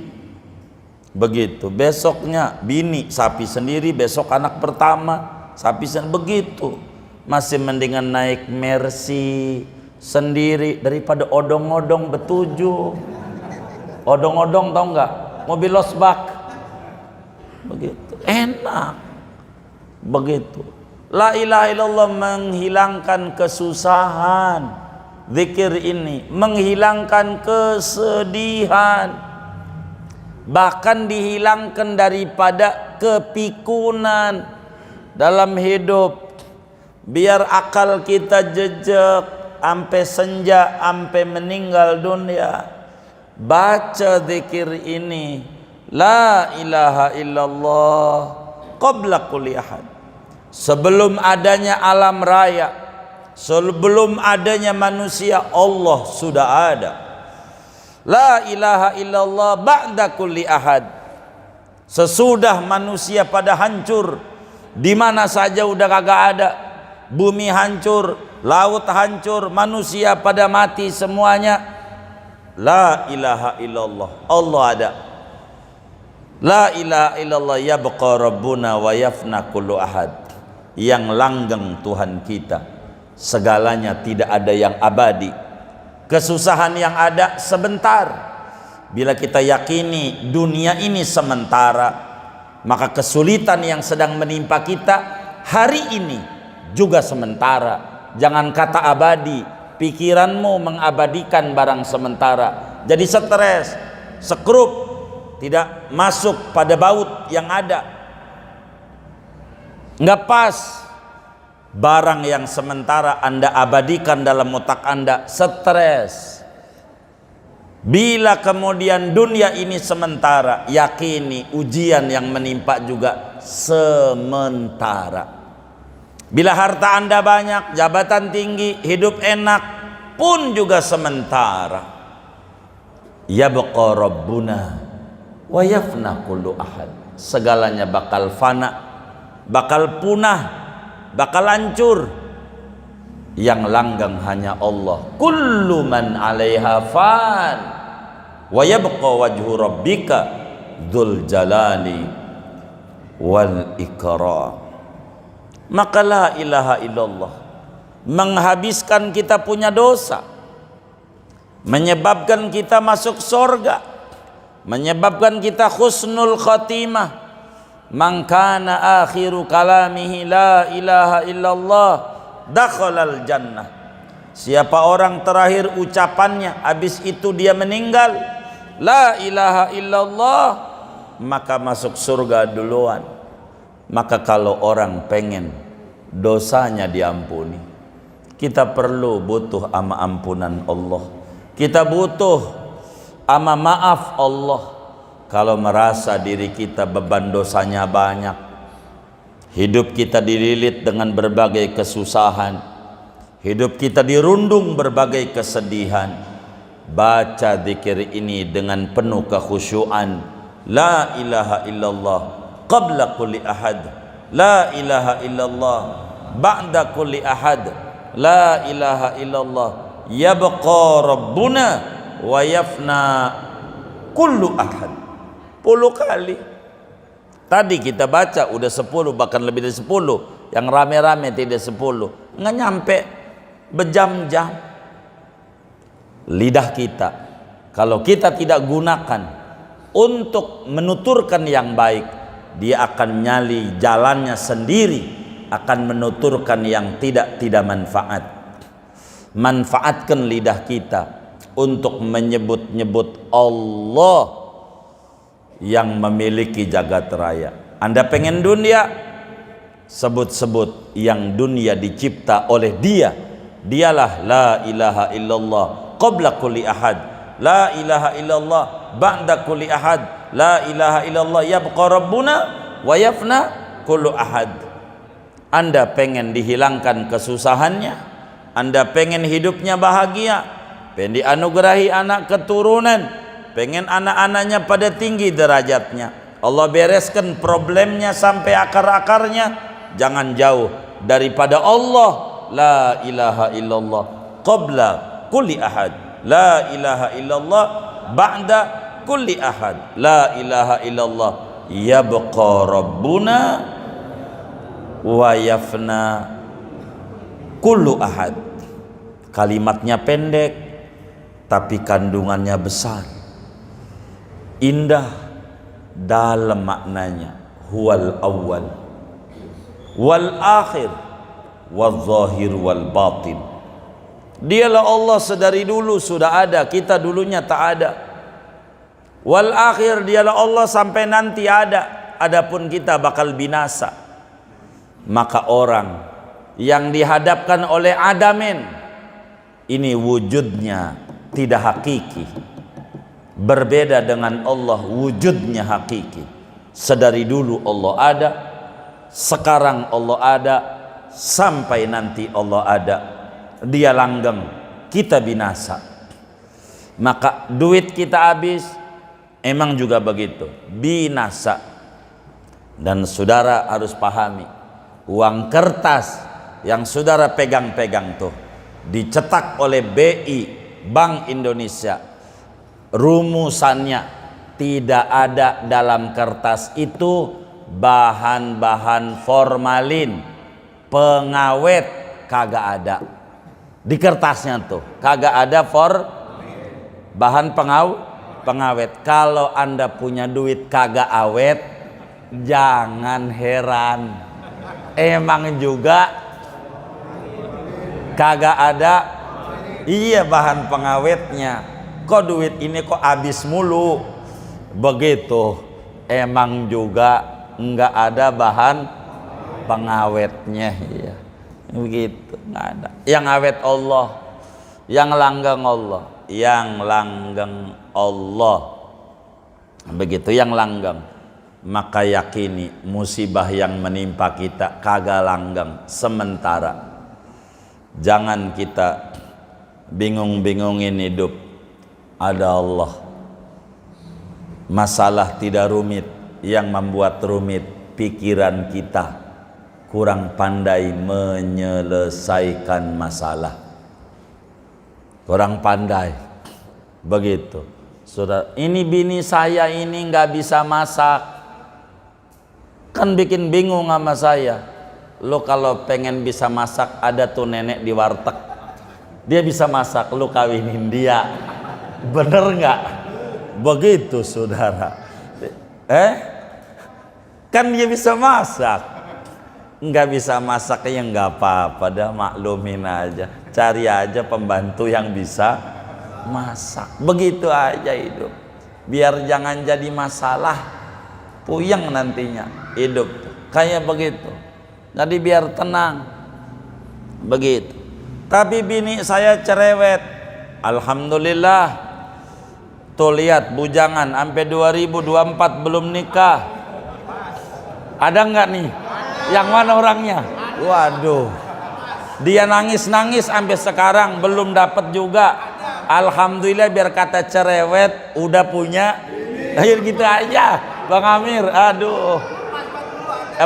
begitu, besoknya bini sapi sendiri, besok anak pertama sapi sendiri, begitu. Masih mendingan naik Mercy sendiri daripada odong-odong betujuh. Odong-odong tau nggak, mobil losbak begitu, enak begitu. La ilaha illallah menghilangkan kesusahan, zikir ini menghilangkan kesedihan, bahkan dihilangkan daripada kepikunan dalam hidup, biar akal kita jejak sampai senja, sampai meninggal dunia. Baca zikir ini, la ilaha illallah qabla kulli ahad, sebelum adanya alam raya, sebelum adanya manusia, Allah sudah ada. La ilaha illallah ba'da kulli ahad, sesudah manusia pada hancur, di mana saja udah kagak ada, bumi hancur, laut hancur, manusia pada mati semuanya. La ilaha illallah, Allah ada. La ilaha illallah yabqa rabbuna wa yafna kullu ahad, yang langgeng Tuhan kita, segalanya tidak ada yang abadi. Kesusahan yang ada sebentar. Bila kita yakini dunia ini sementara, maka kesulitan yang sedang menimpa kita hari ini juga sementara. Jangan kata abadi, pikiranmu mengabadikan barang sementara. Jadi stres, sekrup, tidak masuk pada baut yang ada, nggak pas. Barang yang sementara Anda abadikan dalam otak Anda, stres. Bila kemudian dunia ini sementara, yakini ujian yang menimpa juga sementara. Bila harta Anda banyak, jabatan tinggi, hidup enak, pun juga sementara. Yabqa rabbuna wa yafna kullu ahad, segalanya bakal fana, bakal punah, bakal hancur. Yang langgeng hanya Allah. Kullu man 'alaiha fan wa yabqa wajhu rabbika dzul jalali wal ikram. Maka la ilaha illallah menghabiskan kita punya dosa, menyebabkan kita masuk surga, menyebabkan kita husnul khatimah, man kana akhiru kalamihi la ilaha illallah dakhalal jannah. Siapa orang terakhir ucapannya habis itu dia meninggal la ilaha illallah, maka masuk surga duluan. Maka kalau orang pengen dosanya diampuni, kita butuh ama ampunan Allah, kita butuh ama maaf Allah. Kalau merasa diri kita beban dosanya banyak, hidup kita dililit dengan berbagai kesusahan, hidup kita dirundung berbagai kesedihan, baca zikir ini dengan penuh kekhusyuan. La ilaha illallah qabla kulli ahad, la ilaha illallah ba'da kulli ahad, la ilaha illallah yabqa rabbuna wa yafna kullu ahad. 10 kali. Tadi kita baca udah 10, bahkan lebih dari 10. Yang rame-rame tidak 10, nggak nyampe berjam-jam. Lidah kita kalau kita tidak gunakan untuk menuturkan yang baik, dia akan nyali jalannya sendiri, akan menuturkan yang tidak manfaat. Manfaatkan lidah kita untuk menyebut-nyebut Allah yang memiliki jagat raya. Anda pengen dunia, sebut-sebut yang dunia dicipta oleh dia. Dialah la ilaha illallah qabla kulli ahad, la ilaha illallah ba'da kulli ahad, la ilaha illallah yabqa rabbuna wa yafna kullu ahad. Anda pengen dihilangkan kesusahannya, Anda pengen hidupnya bahagia, pengen dianugerahi anak keturunan, pengen anak-anaknya pada tinggi derajatnya, Allah bereskan problemnya sampai akar-akarnya, jangan jauh daripada Allah. La ilaha illallah qabla kulli ahad, la ilaha illallah ba'da kulli ahad, la ilaha illallah yabqa rabbuna wa yafna kullu ahad. Kalimatnya pendek tapi kandungannya besar, indah dalam maknanya. Huwal awwal wal akhir wal zahir wal batin. Dialah Allah sedari dulu sudah ada, kita dulunya tak ada. Wal akhir, dialah Allah sampai nanti ada, adapun kita bakal binasa. Maka orang yang dihadapkan oleh adamin ini wujudnya tidak hakiki, berbeda dengan Allah wujudnya hakiki. Sedari dulu Allah ada, sekarang Allah ada, sampai nanti Allah ada. Dia langgeng, kita binasa. Maka duit kita habis, emang juga begitu, binasa. Dan saudara harus pahami, uang kertas yang saudara pegang-pegang tuh dicetak oleh BI, Bank Indonesia, rumusannya tidak ada dalam kertas itu bahan-bahan formalin, pengawet, kagak ada di kertasnya tuh, kagak ada bahan pengawet. Kalau Anda punya duit kagak awet, jangan heran, emang juga kagak ada iya bahan pengawetnya. Kok duit ini kok habis mulu begitu, emang juga enggak ada bahan pengawetnya. Iya begitu, enggak ada. Yang awet Allah, yang langgeng Allah, yang langgeng Allah begitu, yang langgeng. Maka yakini musibah yang menimpa kita kagak langgeng, sementara. Jangan kita bingung-bingungin hidup, ada Allah. Masalah tidak rumit, yang membuat rumit pikiran kita kurang pandai menyelesaikan masalah, kurang pandai begitu. Saudara, ini bini saya ini nggak bisa masak, kan bikin bingung sama saya. Lo kalau pengen bisa masak, ada tuh nenek di warteg, dia bisa masak, lo kawinin dia, bener nggak? Begitu saudara. Kan dia bisa masak. Nggak bisa masak ya nggak apa-apa, dah maklumin aja. Cari aja pembantu yang bisa masak. Begitu aja hidup. Biar jangan jadi masalah, puyeng nantinya hidup. Kayak begitu. Jadi biar tenang. Begitu. Tapi bini saya cerewet. Alhamdulillah. Tuh lihat bujangan sampai 2024 belum nikah. Ada nggak nih? Yang mana orangnya? Waduh. Dia nangis-nangis sampai sekarang belum dapat juga. Alhamdulillah, biar kata cerewet udah punya. Akhir gitu aja, Bang Amir. Aduh.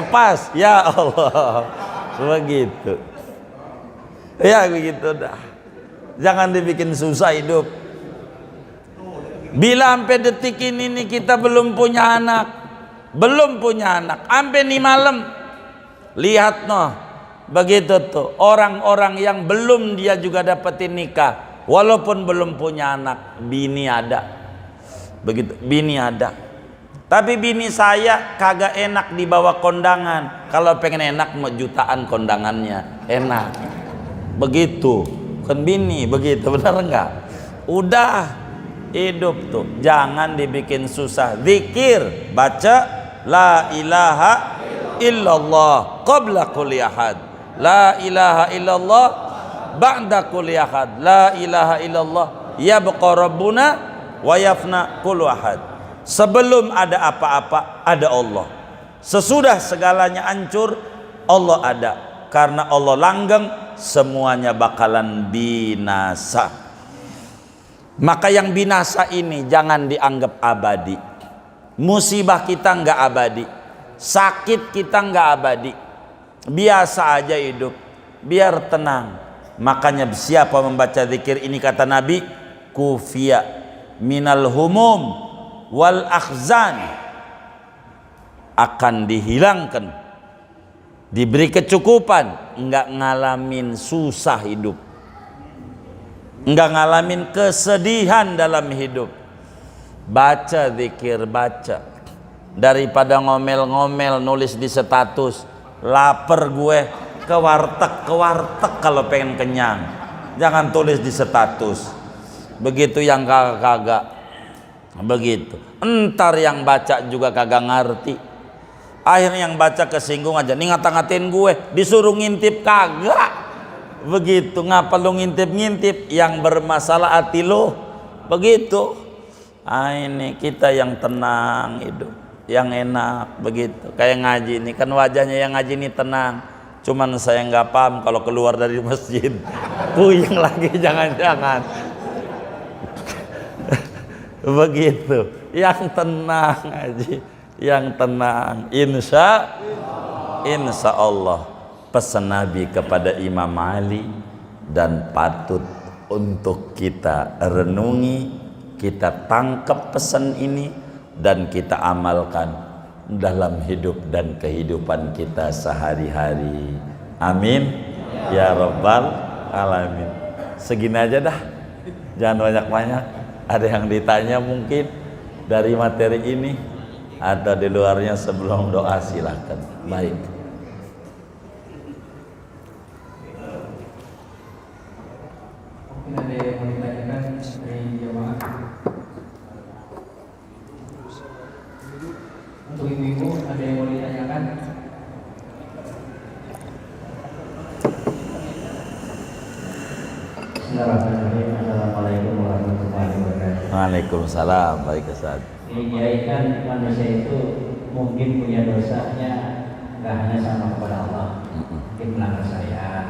Pas, ya Allah. Begitu. Ya begitu dah. Jangan dibikin susah hidup. Bila sampai detik ini nih kita belum punya anak, sampai nih malam, lihat noh, begitu tuh orang-orang yang belum dia juga dapetin nikah, walaupun belum punya anak, bini ada, begitu, bini ada. Tapi bini saya kagak enak dibawa kondangan. Kalau pengen enak mau jutaan kondangannya, enak, begitu, kan bini begitu, benar enggak? Udah. Hidup tuh jangan dibikin susah. Zikir, baca la ilaha illallah qabla kulli ahad, la ilaha illallah ba'da kulli ahad, la ilaha illallah yabqa rabbuna wa yafna kullu ahad. Sebelum ada apa-apa ada Allah, sesudah segalanya hancur Allah ada. Karena Allah langgeng, semuanya bakalan binasa. Maka yang binasa ini jangan dianggap abadi. Musibah kita nggak abadi, sakit kita nggak abadi. Biasa aja hidup, biar tenang. Makanya siapa membaca zikir ini, kata Nabi, kufiya minal humum wal akhzan, akan dihilangkan, diberi kecukupan, nggak ngalamin susah hidup, nggak ngalamin kesedihan dalam hidup. Baca zikir, baca, daripada ngomel-ngomel nulis di status lapar gue, ke warteg kalau pengen kenyang. Jangan tulis di status begitu, yang kagak begitu, entar yang baca juga kagak ngerti. Akhirnya yang baca kesinggung aja, nih ngata-ngatain gue, disuruh ngintip kagak. Begitu, ngapa lu ngintip-ngintip? Yang bermasalah hati lu. Begitu. Ini kita yang tenang hidup, yang enak, begitu. Kayak ngaji ini kan wajahnya yang ngaji ini tenang. Cuman saya nggak paham kalau keluar dari masjid puyeng lagi, jangan-jangan. Begitu. Yang tenang ngaji, yang tenang. Insya Allah. Pesan Nabi kepada Imam Ali, dan patut untuk kita renungi, kita tangkap pesan ini dan kita amalkan dalam hidup dan kehidupan kita sehari-hari. Amin ya rabbal alamin. Segini aja dah, jangan banyak-banyak. Ada yang ditanya mungkin dari materi ini atau di luarnya? Sebelum doa silakan. Baik. Ada yang mau ditanyakan dari jemaah? Untuk ibu-ibu ada yang mau ditanyakan? Bismillahirrahmanirrahim. Assalamualaikum warahmatullahi wabarakatuh. Waalaikumsalam. Baik, Ustaz. Kiai, kan manusia itu mungkin punya dosanya nggak hanya sama kepada Allah, mungkin melanggar syariat,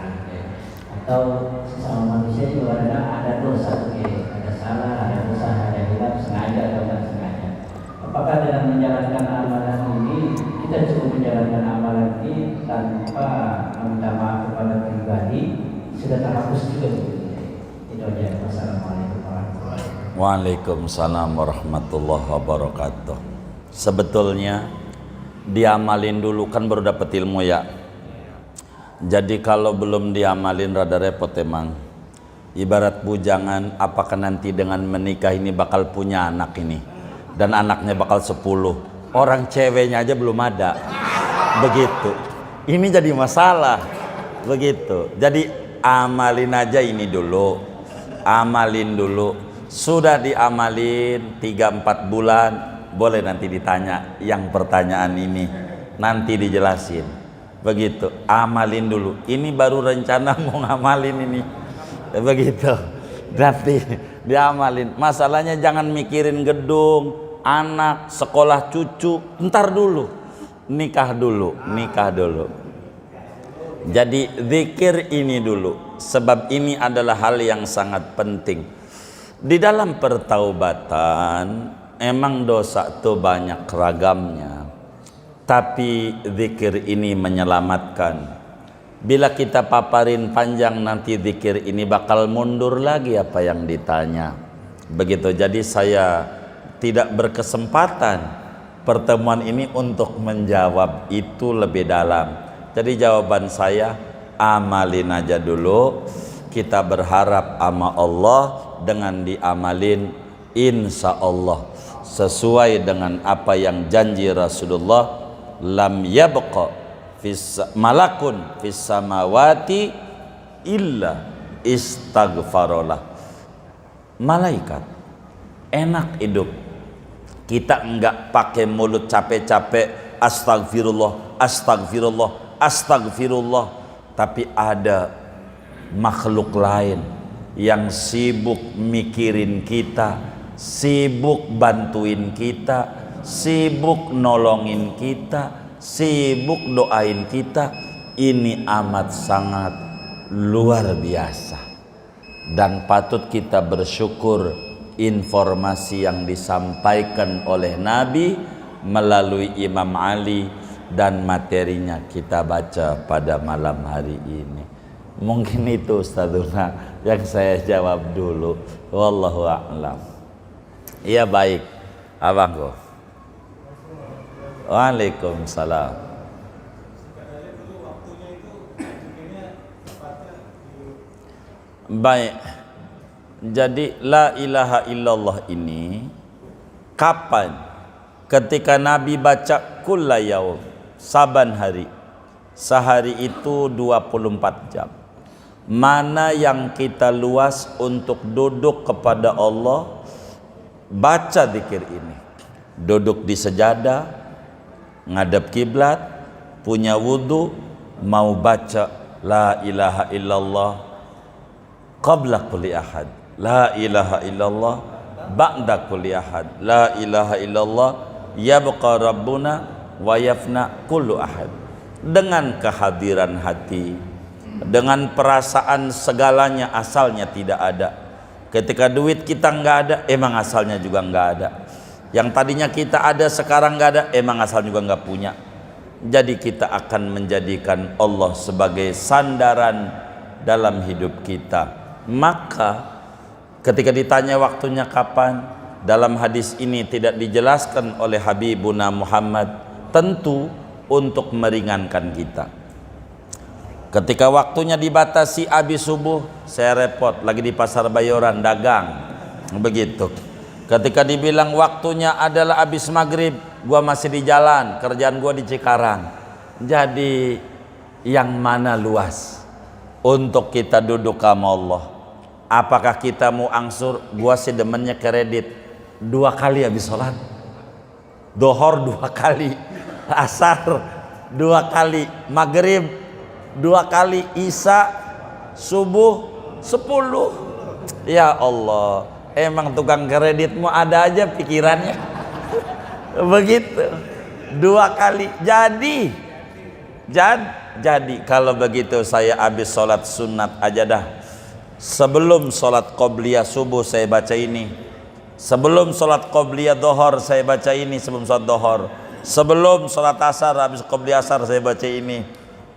atau sesama manusia juga ada dosa, ada salah, ada dosa, ada hilaf, sengaja atau tidak sengaja. Apakah dengan menjalankan amalan ini kita cukup menjalankan amalan ini tanpa meminta maaf kepada pribadi sudah terhapus juga? Itu aja. Wassalamualaikum warahmatullahi wabarakatuh. Waalaikumsalam warahmatullahi wabarakatuh. Sebetulnya diamalin dulu kan baru dapat ilmu ya. Jadi kalau belum diamalin rada repot emang. Ibarat bujangan, apakah nanti dengan menikah ini bakal punya anak ini, dan anaknya bakal 10. orang ceweknya aja belum ada. Begitu. Ini jadi masalah. Begitu. Jadi amalin aja ini dulu. Amalin dulu. Sudah diamalin 3-4 bulan, boleh nanti ditanya yang pertanyaan ini, nanti dijelasin. Begitu. Amalin dulu. Ini baru rencana mau ngamalin ini. Begitu. Nanti diamalin. Masalahnya jangan mikirin gedung, anak, sekolah cucu, ntar dulu. Nikah dulu. Jadi zikir ini dulu, sebab ini adalah hal yang sangat penting. Di dalam pertaubatan emang dosa itu banyak ragamnya, tapi zikir ini menyelamatkan. Bila kita paparin panjang nanti zikir ini bakal mundur lagi apa yang ditanya. Begitu. Jadi saya tidak berkesempatan pertemuan ini untuk menjawab itu lebih dalam. Jadi jawaban saya, amalin aja dulu. Kita berharap sama Allah, dengan diamalin insya Allah sesuai dengan apa yang janji Rasulullah, lam yabqa malakun fis samawati illa istaghfarolah. Malaikat enak hidup, kita enggak pakai mulut capek-capek astagfirullah, astagfirullah, astagfirullah, tapi ada makhluk lain yang sibuk mikirin kita, sibuk bantuin kita, sibuk nolongin kita, sibuk doain kita. Ini amat sangat luar biasa dan patut kita bersyukur informasi yang disampaikan oleh Nabi melalui Imam Ali dan materinya kita baca pada malam hari ini. Mungkin itu Ustadzuna yang saya jawab dulu. Wallahu a'lam. Iya baik, abangku. Waalaikumsalam. Baik. Jadi la ilaha illallah ini kapan? Ketika Nabi baca kulla yaum, saban hari. Sehari itu 24 jam. Mana yang kita luas untuk duduk kepada Allah, baca zikir ini. Duduk di sejadah, ngadep kiblat, punya wudu, mau baca la ilaha illallah qabla kulli ahad, la ilaha illallah ba'da kulli ahad, la ilaha illallah yabqa rabbuna wa yafna kullu ahad. Dengan kehadiran hati, dengan perasaan segalanya asalnya tidak ada. Ketika duit kita nggak ada, emang asalnya juga nggak ada. Yang tadinya kita ada sekarang nggak ada, emang asal juga nggak punya. Jadi kita akan menjadikan Allah sebagai sandaran dalam hidup kita. Maka ketika ditanya waktunya kapan, dalam hadis ini tidak dijelaskan oleh Habibuna Muhammad, tentu untuk meringankan kita. Ketika waktunya dibatasi habis subuh, saya repot lagi di pasar Bayoran dagang, begitu. Ketika dibilang waktunya adalah habis maghrib, gua masih di jalan, kerjaan gua di Cikarang. Jadi yang mana luas untuk kita duduk sama Allah? Apakah kita mau angsur? Gua sih demennya kredit 2 kali habis sholat, dohor 2 kali, asar 2 kali, maghrib 2 kali, isya, subuh 10. Ya Allah, emang tukang kreditmu ada aja pikirannya. Begitu 2 kali. Jadi kalau begitu saya habis sholat sunat aja dah. Sebelum sholat qobliyah subuh saya baca ini. Sebelum sholat qobliyah dohor saya baca ini. Sebelum sholat dohor. Sebelum sholat asar habis qobliyah asar saya baca ini.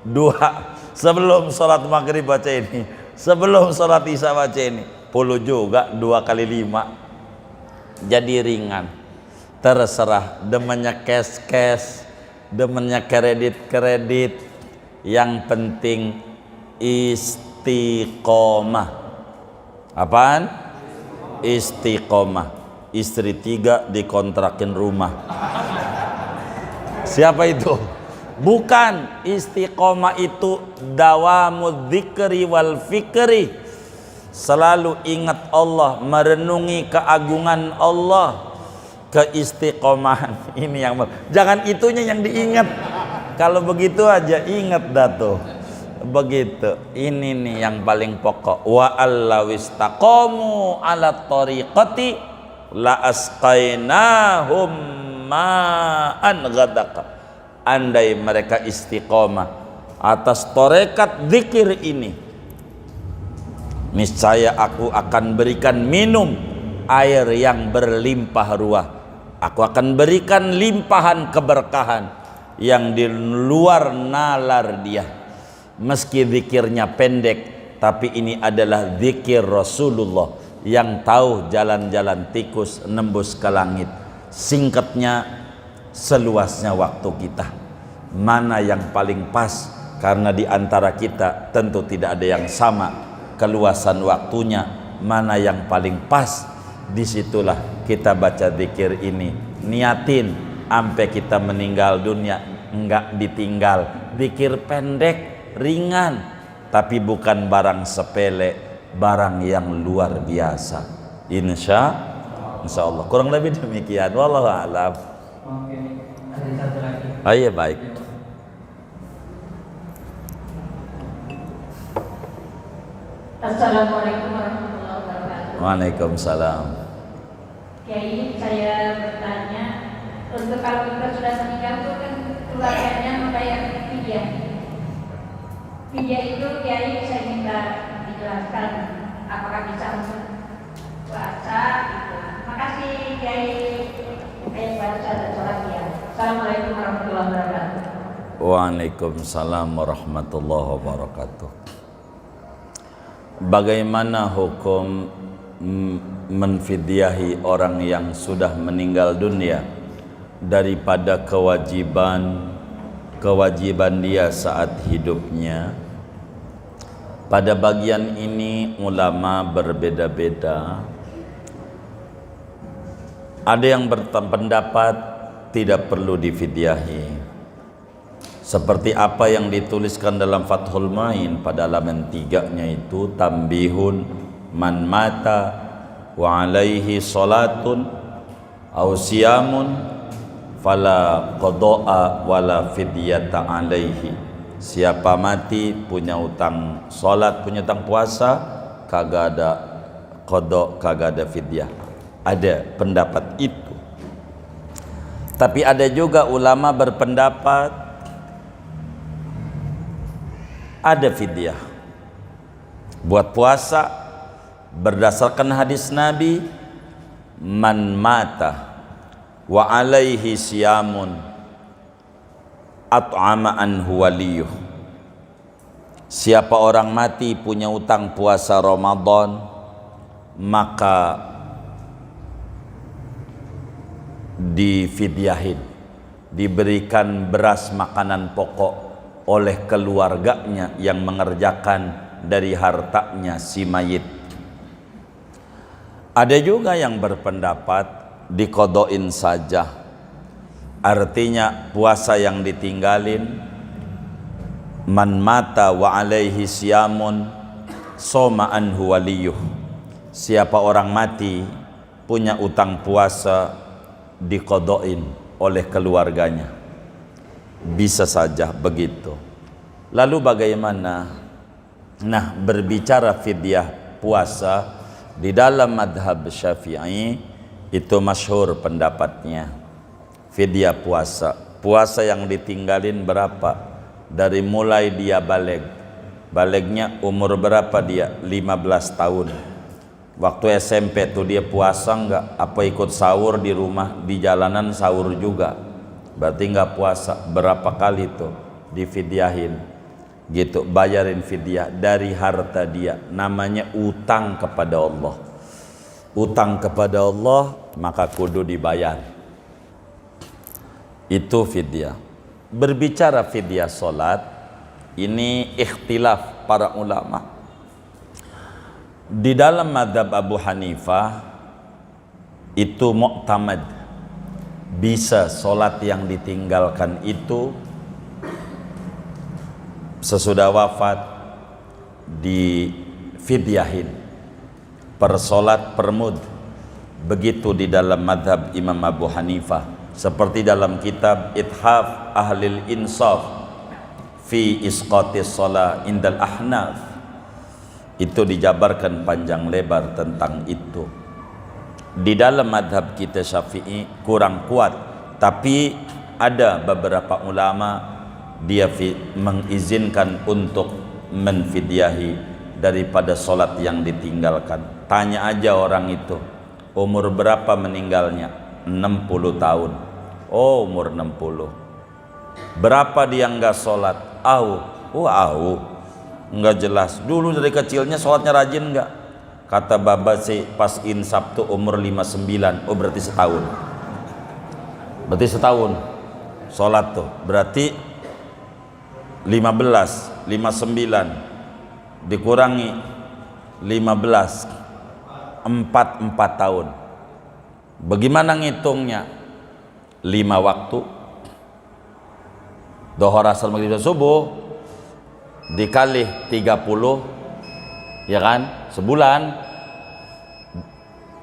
2. Sebelum sholat maghrib baca ini. Sebelum sholat isya baca ini. 10 juga 2 kali 5. Jadi ringan. Terserah, demennya cash, demennya kredit. Yang penting istiqomah. Apaan? Istiqomah. Istri 3 dikontrakin rumah. Siapa itu? Bukan. Istiqomah itu dawamud dzikri wal fikri, selalu ingat Allah, merenungi keagungan Allah. Keistiqomahan ini yang jangan itunya yang diingat. Kalau begitu aja ingat dah tuh. Begitu. Ini nih yang paling pokok. Wa allawistaqamu ala tariqati la asqainahum ma'an ghadaqa. Andai mereka istiqomah atas tarekat zikir ini, niscaya aku akan berikan minum air yang berlimpah ruah. Aku akan berikan limpahan keberkahan yang di luar nalar dia. Meski zikirnya pendek, tapi ini adalah zikir Rasulullah yang tahu jalan-jalan tikus nembus ke langit. Singkatnya, seluasnya waktu kita. Mana yang paling pas? Karena di antara kita tentu tidak ada yang sama keluasan waktunya. Mana yang paling pas? Disitulah kita baca zikir ini, niatin sampai kita meninggal dunia enggak ditinggal. Zikir pendek, ringan, tapi bukan barang sepele, barang yang luar biasa. Insya Allah. Kurang lebih demikian. Wallahu a'lam. Oke, ada satu lagi. Iya, baik. Assalamualaikum warahmatullahi wabarakatuh. Waalaikumsalam. Kiai, saya bertanya, untuk kalau kita sudah meninggal itu kan keluarganya membayar fidyah. Fidyah itu Kiai saya minta dijelaskan apakah bisa untuk puasa gitu. Makasih Kiai. Kiai baca dan sholat ya. Assalamualaikum warahmatullahi wabarakatuh. Waalaikumsalam warahmatullahi wabarakatuh. Bagaimana hukum menfidyahi orang yang sudah meninggal dunia daripada kewajiban dia saat hidupnya? Pada bagian ini ulama berbeda-beda. Ada yang berpendapat tidak perlu difidyahi, seperti apa yang dituliskan dalam Fathul Main pada halaman 3-nya itu, tambihun man mata wa alaihi salatun aw siyamun fala qada'a wala fidyata alaihi. Siapa mati punya utang salat, punya utang puasa, kagak ada qada, kagak ada fidyah. Ada pendapat itu. Tapi ada juga ulama berpendapat ada fidyah buat puasa berdasarkan hadis Nabi, man mata wa alaihi siyamun at'ama anhu waliyuh. Siapa orang mati punya utang puasa Ramadan, maka difidyahin, diberikan beras makanan pokok oleh keluarganya yang mengerjakan dari hartanya si mayit. Ada juga yang berpendapat dikodoin saja, artinya puasa yang ditinggalin, man mata wa alaihi siyamun soma anhu waliyuh. Siapa orang mati punya utang puasa, dikodoin oleh keluarganya. Bisa saja begitu. Lalu bagaimana? Nah, berbicara fidyah puasa di dalam madhab Syafi'i itu masyhur pendapatnya. Fidyah puasa, puasa yang ditinggalin berapa? Dari mulai dia balegnya umur berapa dia? 15 tahun. Waktu SMP tuh dia puasa enggak? Apa ikut sahur di rumah, di jalanan sahur juga? Berarti enggak puasa. Berapa kali tuh difidyahin gitu, bayarin fidyah dari harta dia. Namanya utang kepada Allah. Utang kepada Allah maka kudu dibayar. Itu fidyah. Berbicara fidyah solat, ini ikhtilaf para ulama. Di dalam mazhab Abu Hanifah itu mu'tamad, bisa sholat yang ditinggalkan itu sesudah wafat di fidyahin per sholat per mud. Begitu di dalam madhab Imam Abu Hanifah, seperti dalam kitab Ithaf Ahlil Insaf fi Isqatis Shalah Indal Ahnaf, itu dijabarkan panjang lebar tentang itu. Di dalam madhab kita Syafi'i kurang kuat, tapi ada beberapa ulama dia mengizinkan untuk menfidyahi daripada sholat yang ditinggalkan. Tanya aja orang itu, umur berapa meninggalnya? 60 tahun. Oh, umur 60. Berapa dia enggak sholat? Enggak jelas. Dulu dari kecilnya sholatnya rajin enggak? Kata baba sih pas insaf tuh umur 59. Oh, berarti setahun. Berarti setahun sholat tuh. Berarti 59 dikurangi 15, 4 tahun. Bagaimana ngitungnya? 5 waktu, Dhuhr, asar, maghrib, subuh, dikali 30, ya kan? Sebulan,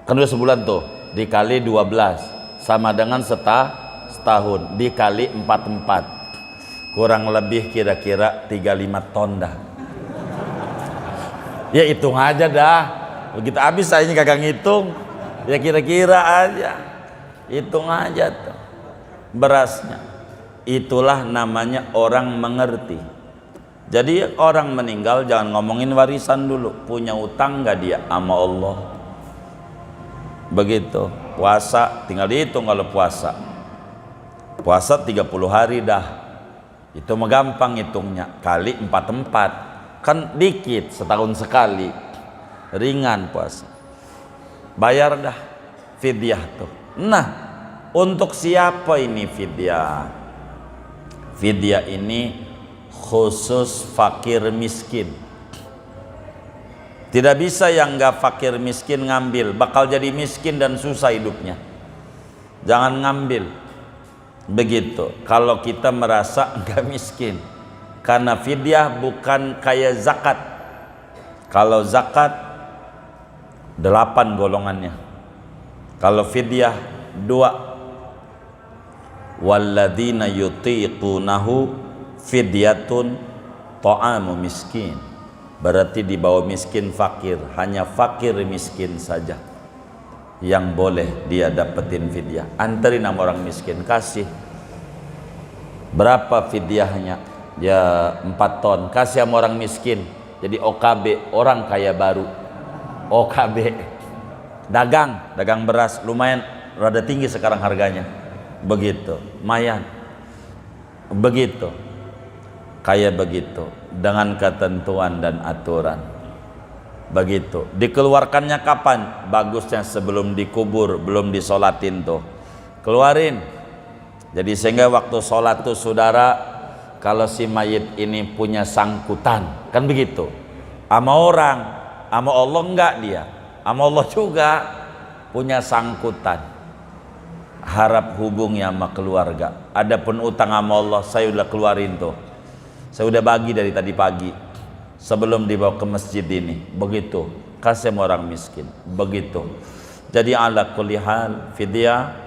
kan udah sebulan tuh, dikali 12 sama dengan setahun, dikali 44, kurang lebih kira-kira 35 ton dah. Ya hitung aja dah, begitu habis saya ini kagak ngitung, ya kira-kira aja, hitung aja tuh berasnya. Itulah namanya orang mengerti. Jadi orang meninggal jangan ngomongin warisan dulu, punya utang nggak dia sama Allah. Begitu. Puasa tinggal dihitung, kalau puasa 30 hari dah, itu mah gampang hitungnya, kali 44, kan dikit, setahun sekali, ringan puasa, bayar dah fidyah tuh. Nah, untuk siapa ini fidyah? Fidyah ini khusus fakir miskin. Tidak bisa yang enggak fakir miskin ngambil, bakal jadi miskin dan susah hidupnya. Jangan ngambil. Begitu. Kalau kita merasa enggak miskin, karena fidyah bukan kayak zakat. Kalau zakat 8 golongannya. Kalau fidyah 2. Walladzina yutiqunahu fidyatun ta'amu miskin. Berarti di bawah miskin fakir, hanya fakir miskin saja yang boleh dia dapetin fidyah. Anterin sama orang miskin, kasih. Berapa fidyahnya? Ya 4 ton, kasih sama orang miskin. Jadi OKB, orang kaya baru. OKB, dagang beras, lumayan rada tinggi sekarang harganya. Begitu, lumayan. Begitu, kayak begitu, dengan ketentuan dan aturan. Begitu. Dikeluarkannya kapan? Bagusnya sebelum dikubur, belum disolatin tuh, keluarin. Jadi sehingga waktu sholat tuh saudara, kalau si mayit ini punya sangkutan, kan begitu, sama orang, sama Allah enggak, dia sama Allah juga punya sangkutan, harap hubungi sama keluarga. Adapun utang sama Allah, saya udah keluarin tuh, saya udah bagi dari tadi pagi sebelum dibawa ke masjid ini. Begitu, kasih sama orang miskin. Begitu. Jadi ala kulli hal, fidyah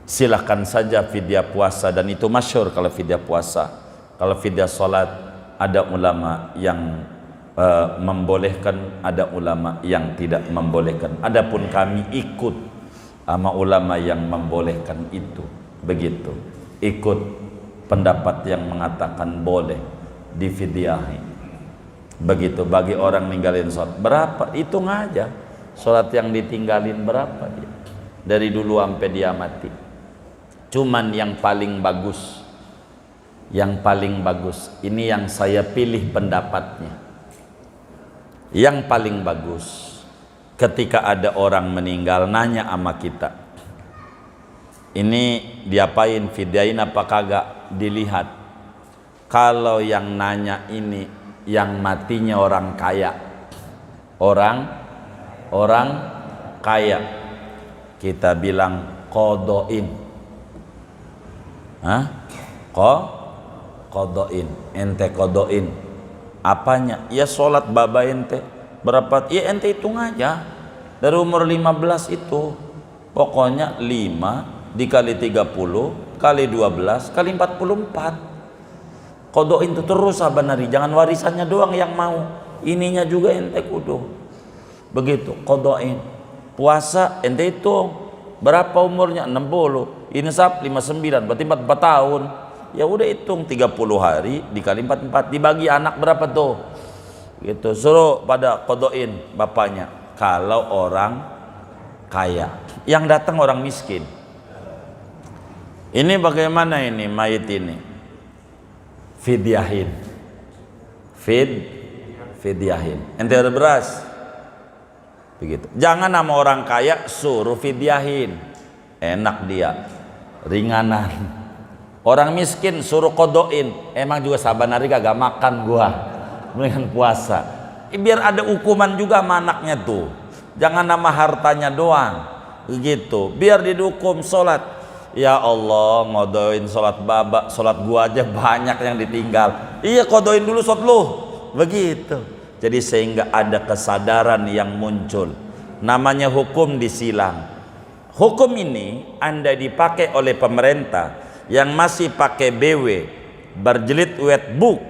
silahkan saja fidyah puasa, dan itu masyhur kalau fidyah puasa. Kalau fidyah salat ada ulama yang membolehkan, ada ulama yang tidak membolehkan. Adapun kami ikut sama ulama yang membolehkan itu. Begitu, ikut pendapat yang mengatakan boleh difidyahi. Begitu. Bagi orang ninggalin sholat, berapa? Hitung aja sholat yang ditinggalin berapa dia dari dulu sampai dia mati. Cuman yang paling bagus, ini yang saya pilih pendapatnya, yang paling bagus, ketika ada orang meninggal nanya sama kita, ini diapain, fidyain apa kagak, dilihat. Kalau yang nanya ini yang matinya orang kaya, orang kaya, kita bilang Kodoin. Hah? Kodoin. Ente kodoin. Apanya? Ya sholat baba ente. Berapa? Ya ente hitung aja. Dari umur 15 itu. Pokoknya 5 dikali 30 kali 12 kali 44. Kodoin itu terus sabanari. Jangan warisannya doang yang mau. Ininya juga ente kudu. Begitu. Kodoin. Puasa ente hitung. Berapa umurnya? 60. Insaf 59, berarti 44 tahun. Ya udah hitung 30 hari dikali 44 dibagi anak berapa tuh? Gitu. Suruh pada kodoin bapaknya. Kalau orang kaya, yang datang orang miskin. Ini bagaimana ini mayit ini? Fidyahin. Fidyahin. Ente ada beras? Begitu. Jangan nama orang kaya suruh fidyahin, enak dia, ringanan. Orang miskin suruh kodoin, emang juga sabanari kagak makan gua, mendingan puasa. Biar ada hukuman juga sama anaknya tuh. Jangan nama hartanya doang, begitu. Biar dihukum sholat. Ya Allah, ngodoin sholat baba, sholat gua aja banyak yang ditinggal. Iya, kodoin dulu sholat lu, begitu. Jadi sehingga ada kesadaran yang muncul. Namanya hukum disilang. Hukum ini andai dipakai oleh pemerintah yang masih pakai BW, berjilid wet book,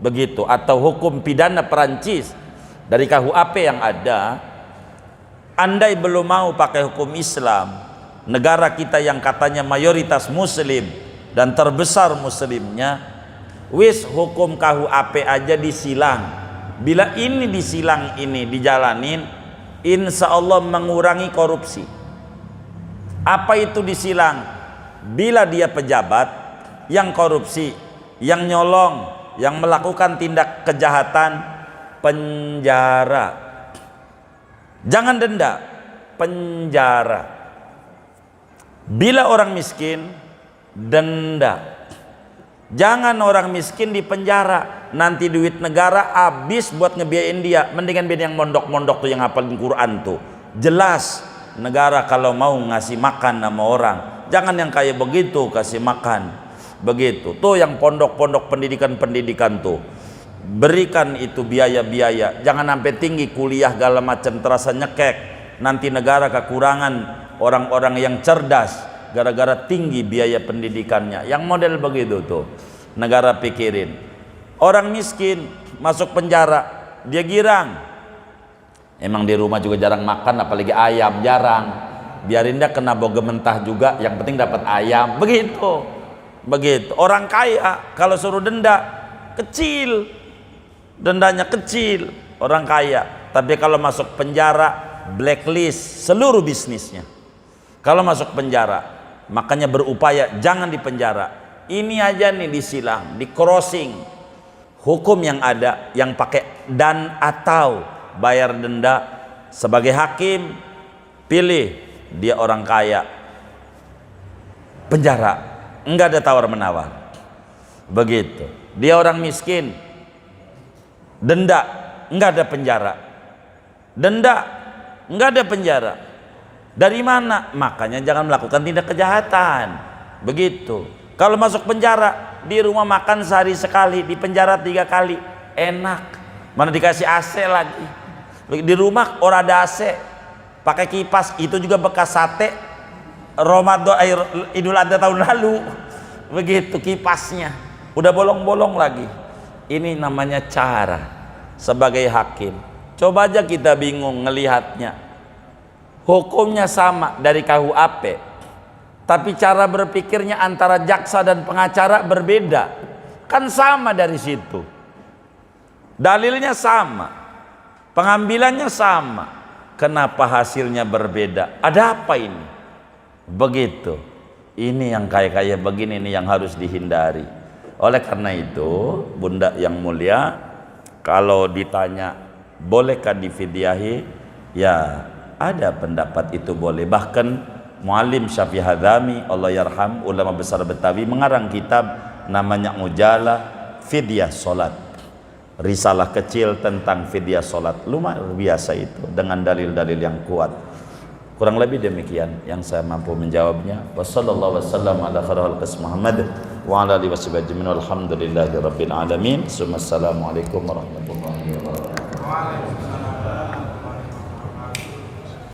begitu, atau hukum pidana Perancis dari KUHP yang ada, andai belum mau pakai hukum Islam, negara kita yang katanya mayoritas muslim dan terbesar muslimnya, wis hukum KUHP aja disilang. Bila ini disilang, ini dijalanin, insya Allah mengurangi korupsi. Apa itu disilang? Bila dia pejabat yang korupsi, yang nyolong, yang melakukan tindak kejahatan, penjara. Jangan denda, penjara. Bila orang miskin, denda. Jangan orang miskin di penjara, nanti duit negara habis buat ngebiayain dia. Mendingan biar yang mondok-mondok tuh, yang hafalin Quran tuh. Jelas negara kalau mau ngasih makan sama orang, jangan yang kayak begitu kasih makan. Begitu. Tuh yang pondok-pondok pendidikan tuh. Berikan itu biaya-biaya. Jangan sampai tinggi kuliah segala macam terasa nyekek. Nanti negara kekurangan orang-orang yang cerdas gara-gara tinggi biaya pendidikannya. Yang model begitu tuh negara pikirin. Orang miskin masuk penjara, dia girang. Emang di rumah juga jarang makan, apalagi ayam jarang. Biarin dia kena boga mentah juga, yang penting dapat ayam. Begitu. Begitu. Orang kaya kalau suruh denda kecil, dendanya kecil orang kaya. Tapi kalau masuk penjara, blacklist seluruh bisnisnya. Kalau masuk penjara, makanya berupaya jangan di penjara. Ini aja nih disilang, di crossing. Hukum yang ada yang pakai dan atau bayar denda. Sebagai hakim, pilih dia orang kaya, penjara, enggak ada tawar menawar. Begitu. Dia orang miskin, denda, enggak ada penjara. Denda, enggak ada penjara. Dari mana? Makanya jangan melakukan tindak kejahatan. Begitu. Kalau masuk penjara, di rumah makan sehari sekali, di penjara 3 kali, enak. Mana dikasih AC lagi. Di rumah orang ada AC, pakai kipas, itu juga bekas sate Ramadan Idul Adha tahun lalu. Begitu kipasnya, udah bolong-bolong lagi. Ini namanya cara sebagai hakim. Coba aja kita bingung ngelihatnya. Hukumnya sama dari KUHP, tapi cara berpikirnya antara jaksa dan pengacara berbeda. Kan sama dari situ, dalilnya sama, pengambilannya sama, kenapa hasilnya berbeda? Ada apa ini? Begitu. Ini yang kayak begini nih yang harus dihindari. Oleh karena itu, Bunda yang mulia, kalau ditanya bolehkah difidyahi, ya ada pendapat itu boleh. Bahkan Muallim Syafi'i Hadzami, Allah yarham, ulama besar Betawi, mengarang kitab namanya Ujalah Fidyah Salat. Risalah kecil tentang fidyah salat, lumayan biasa itu dengan dalil-dalil yang kuat. Kurang lebih demikian yang saya mampu menjawabnya. Wassallallahu wasallam ala khairil khalqi Muhammad wa ala alihi washabihi ajmain. Walhamdulillahirabbil alamin. Assalamualaikum warahmatullahi wabarakatuh.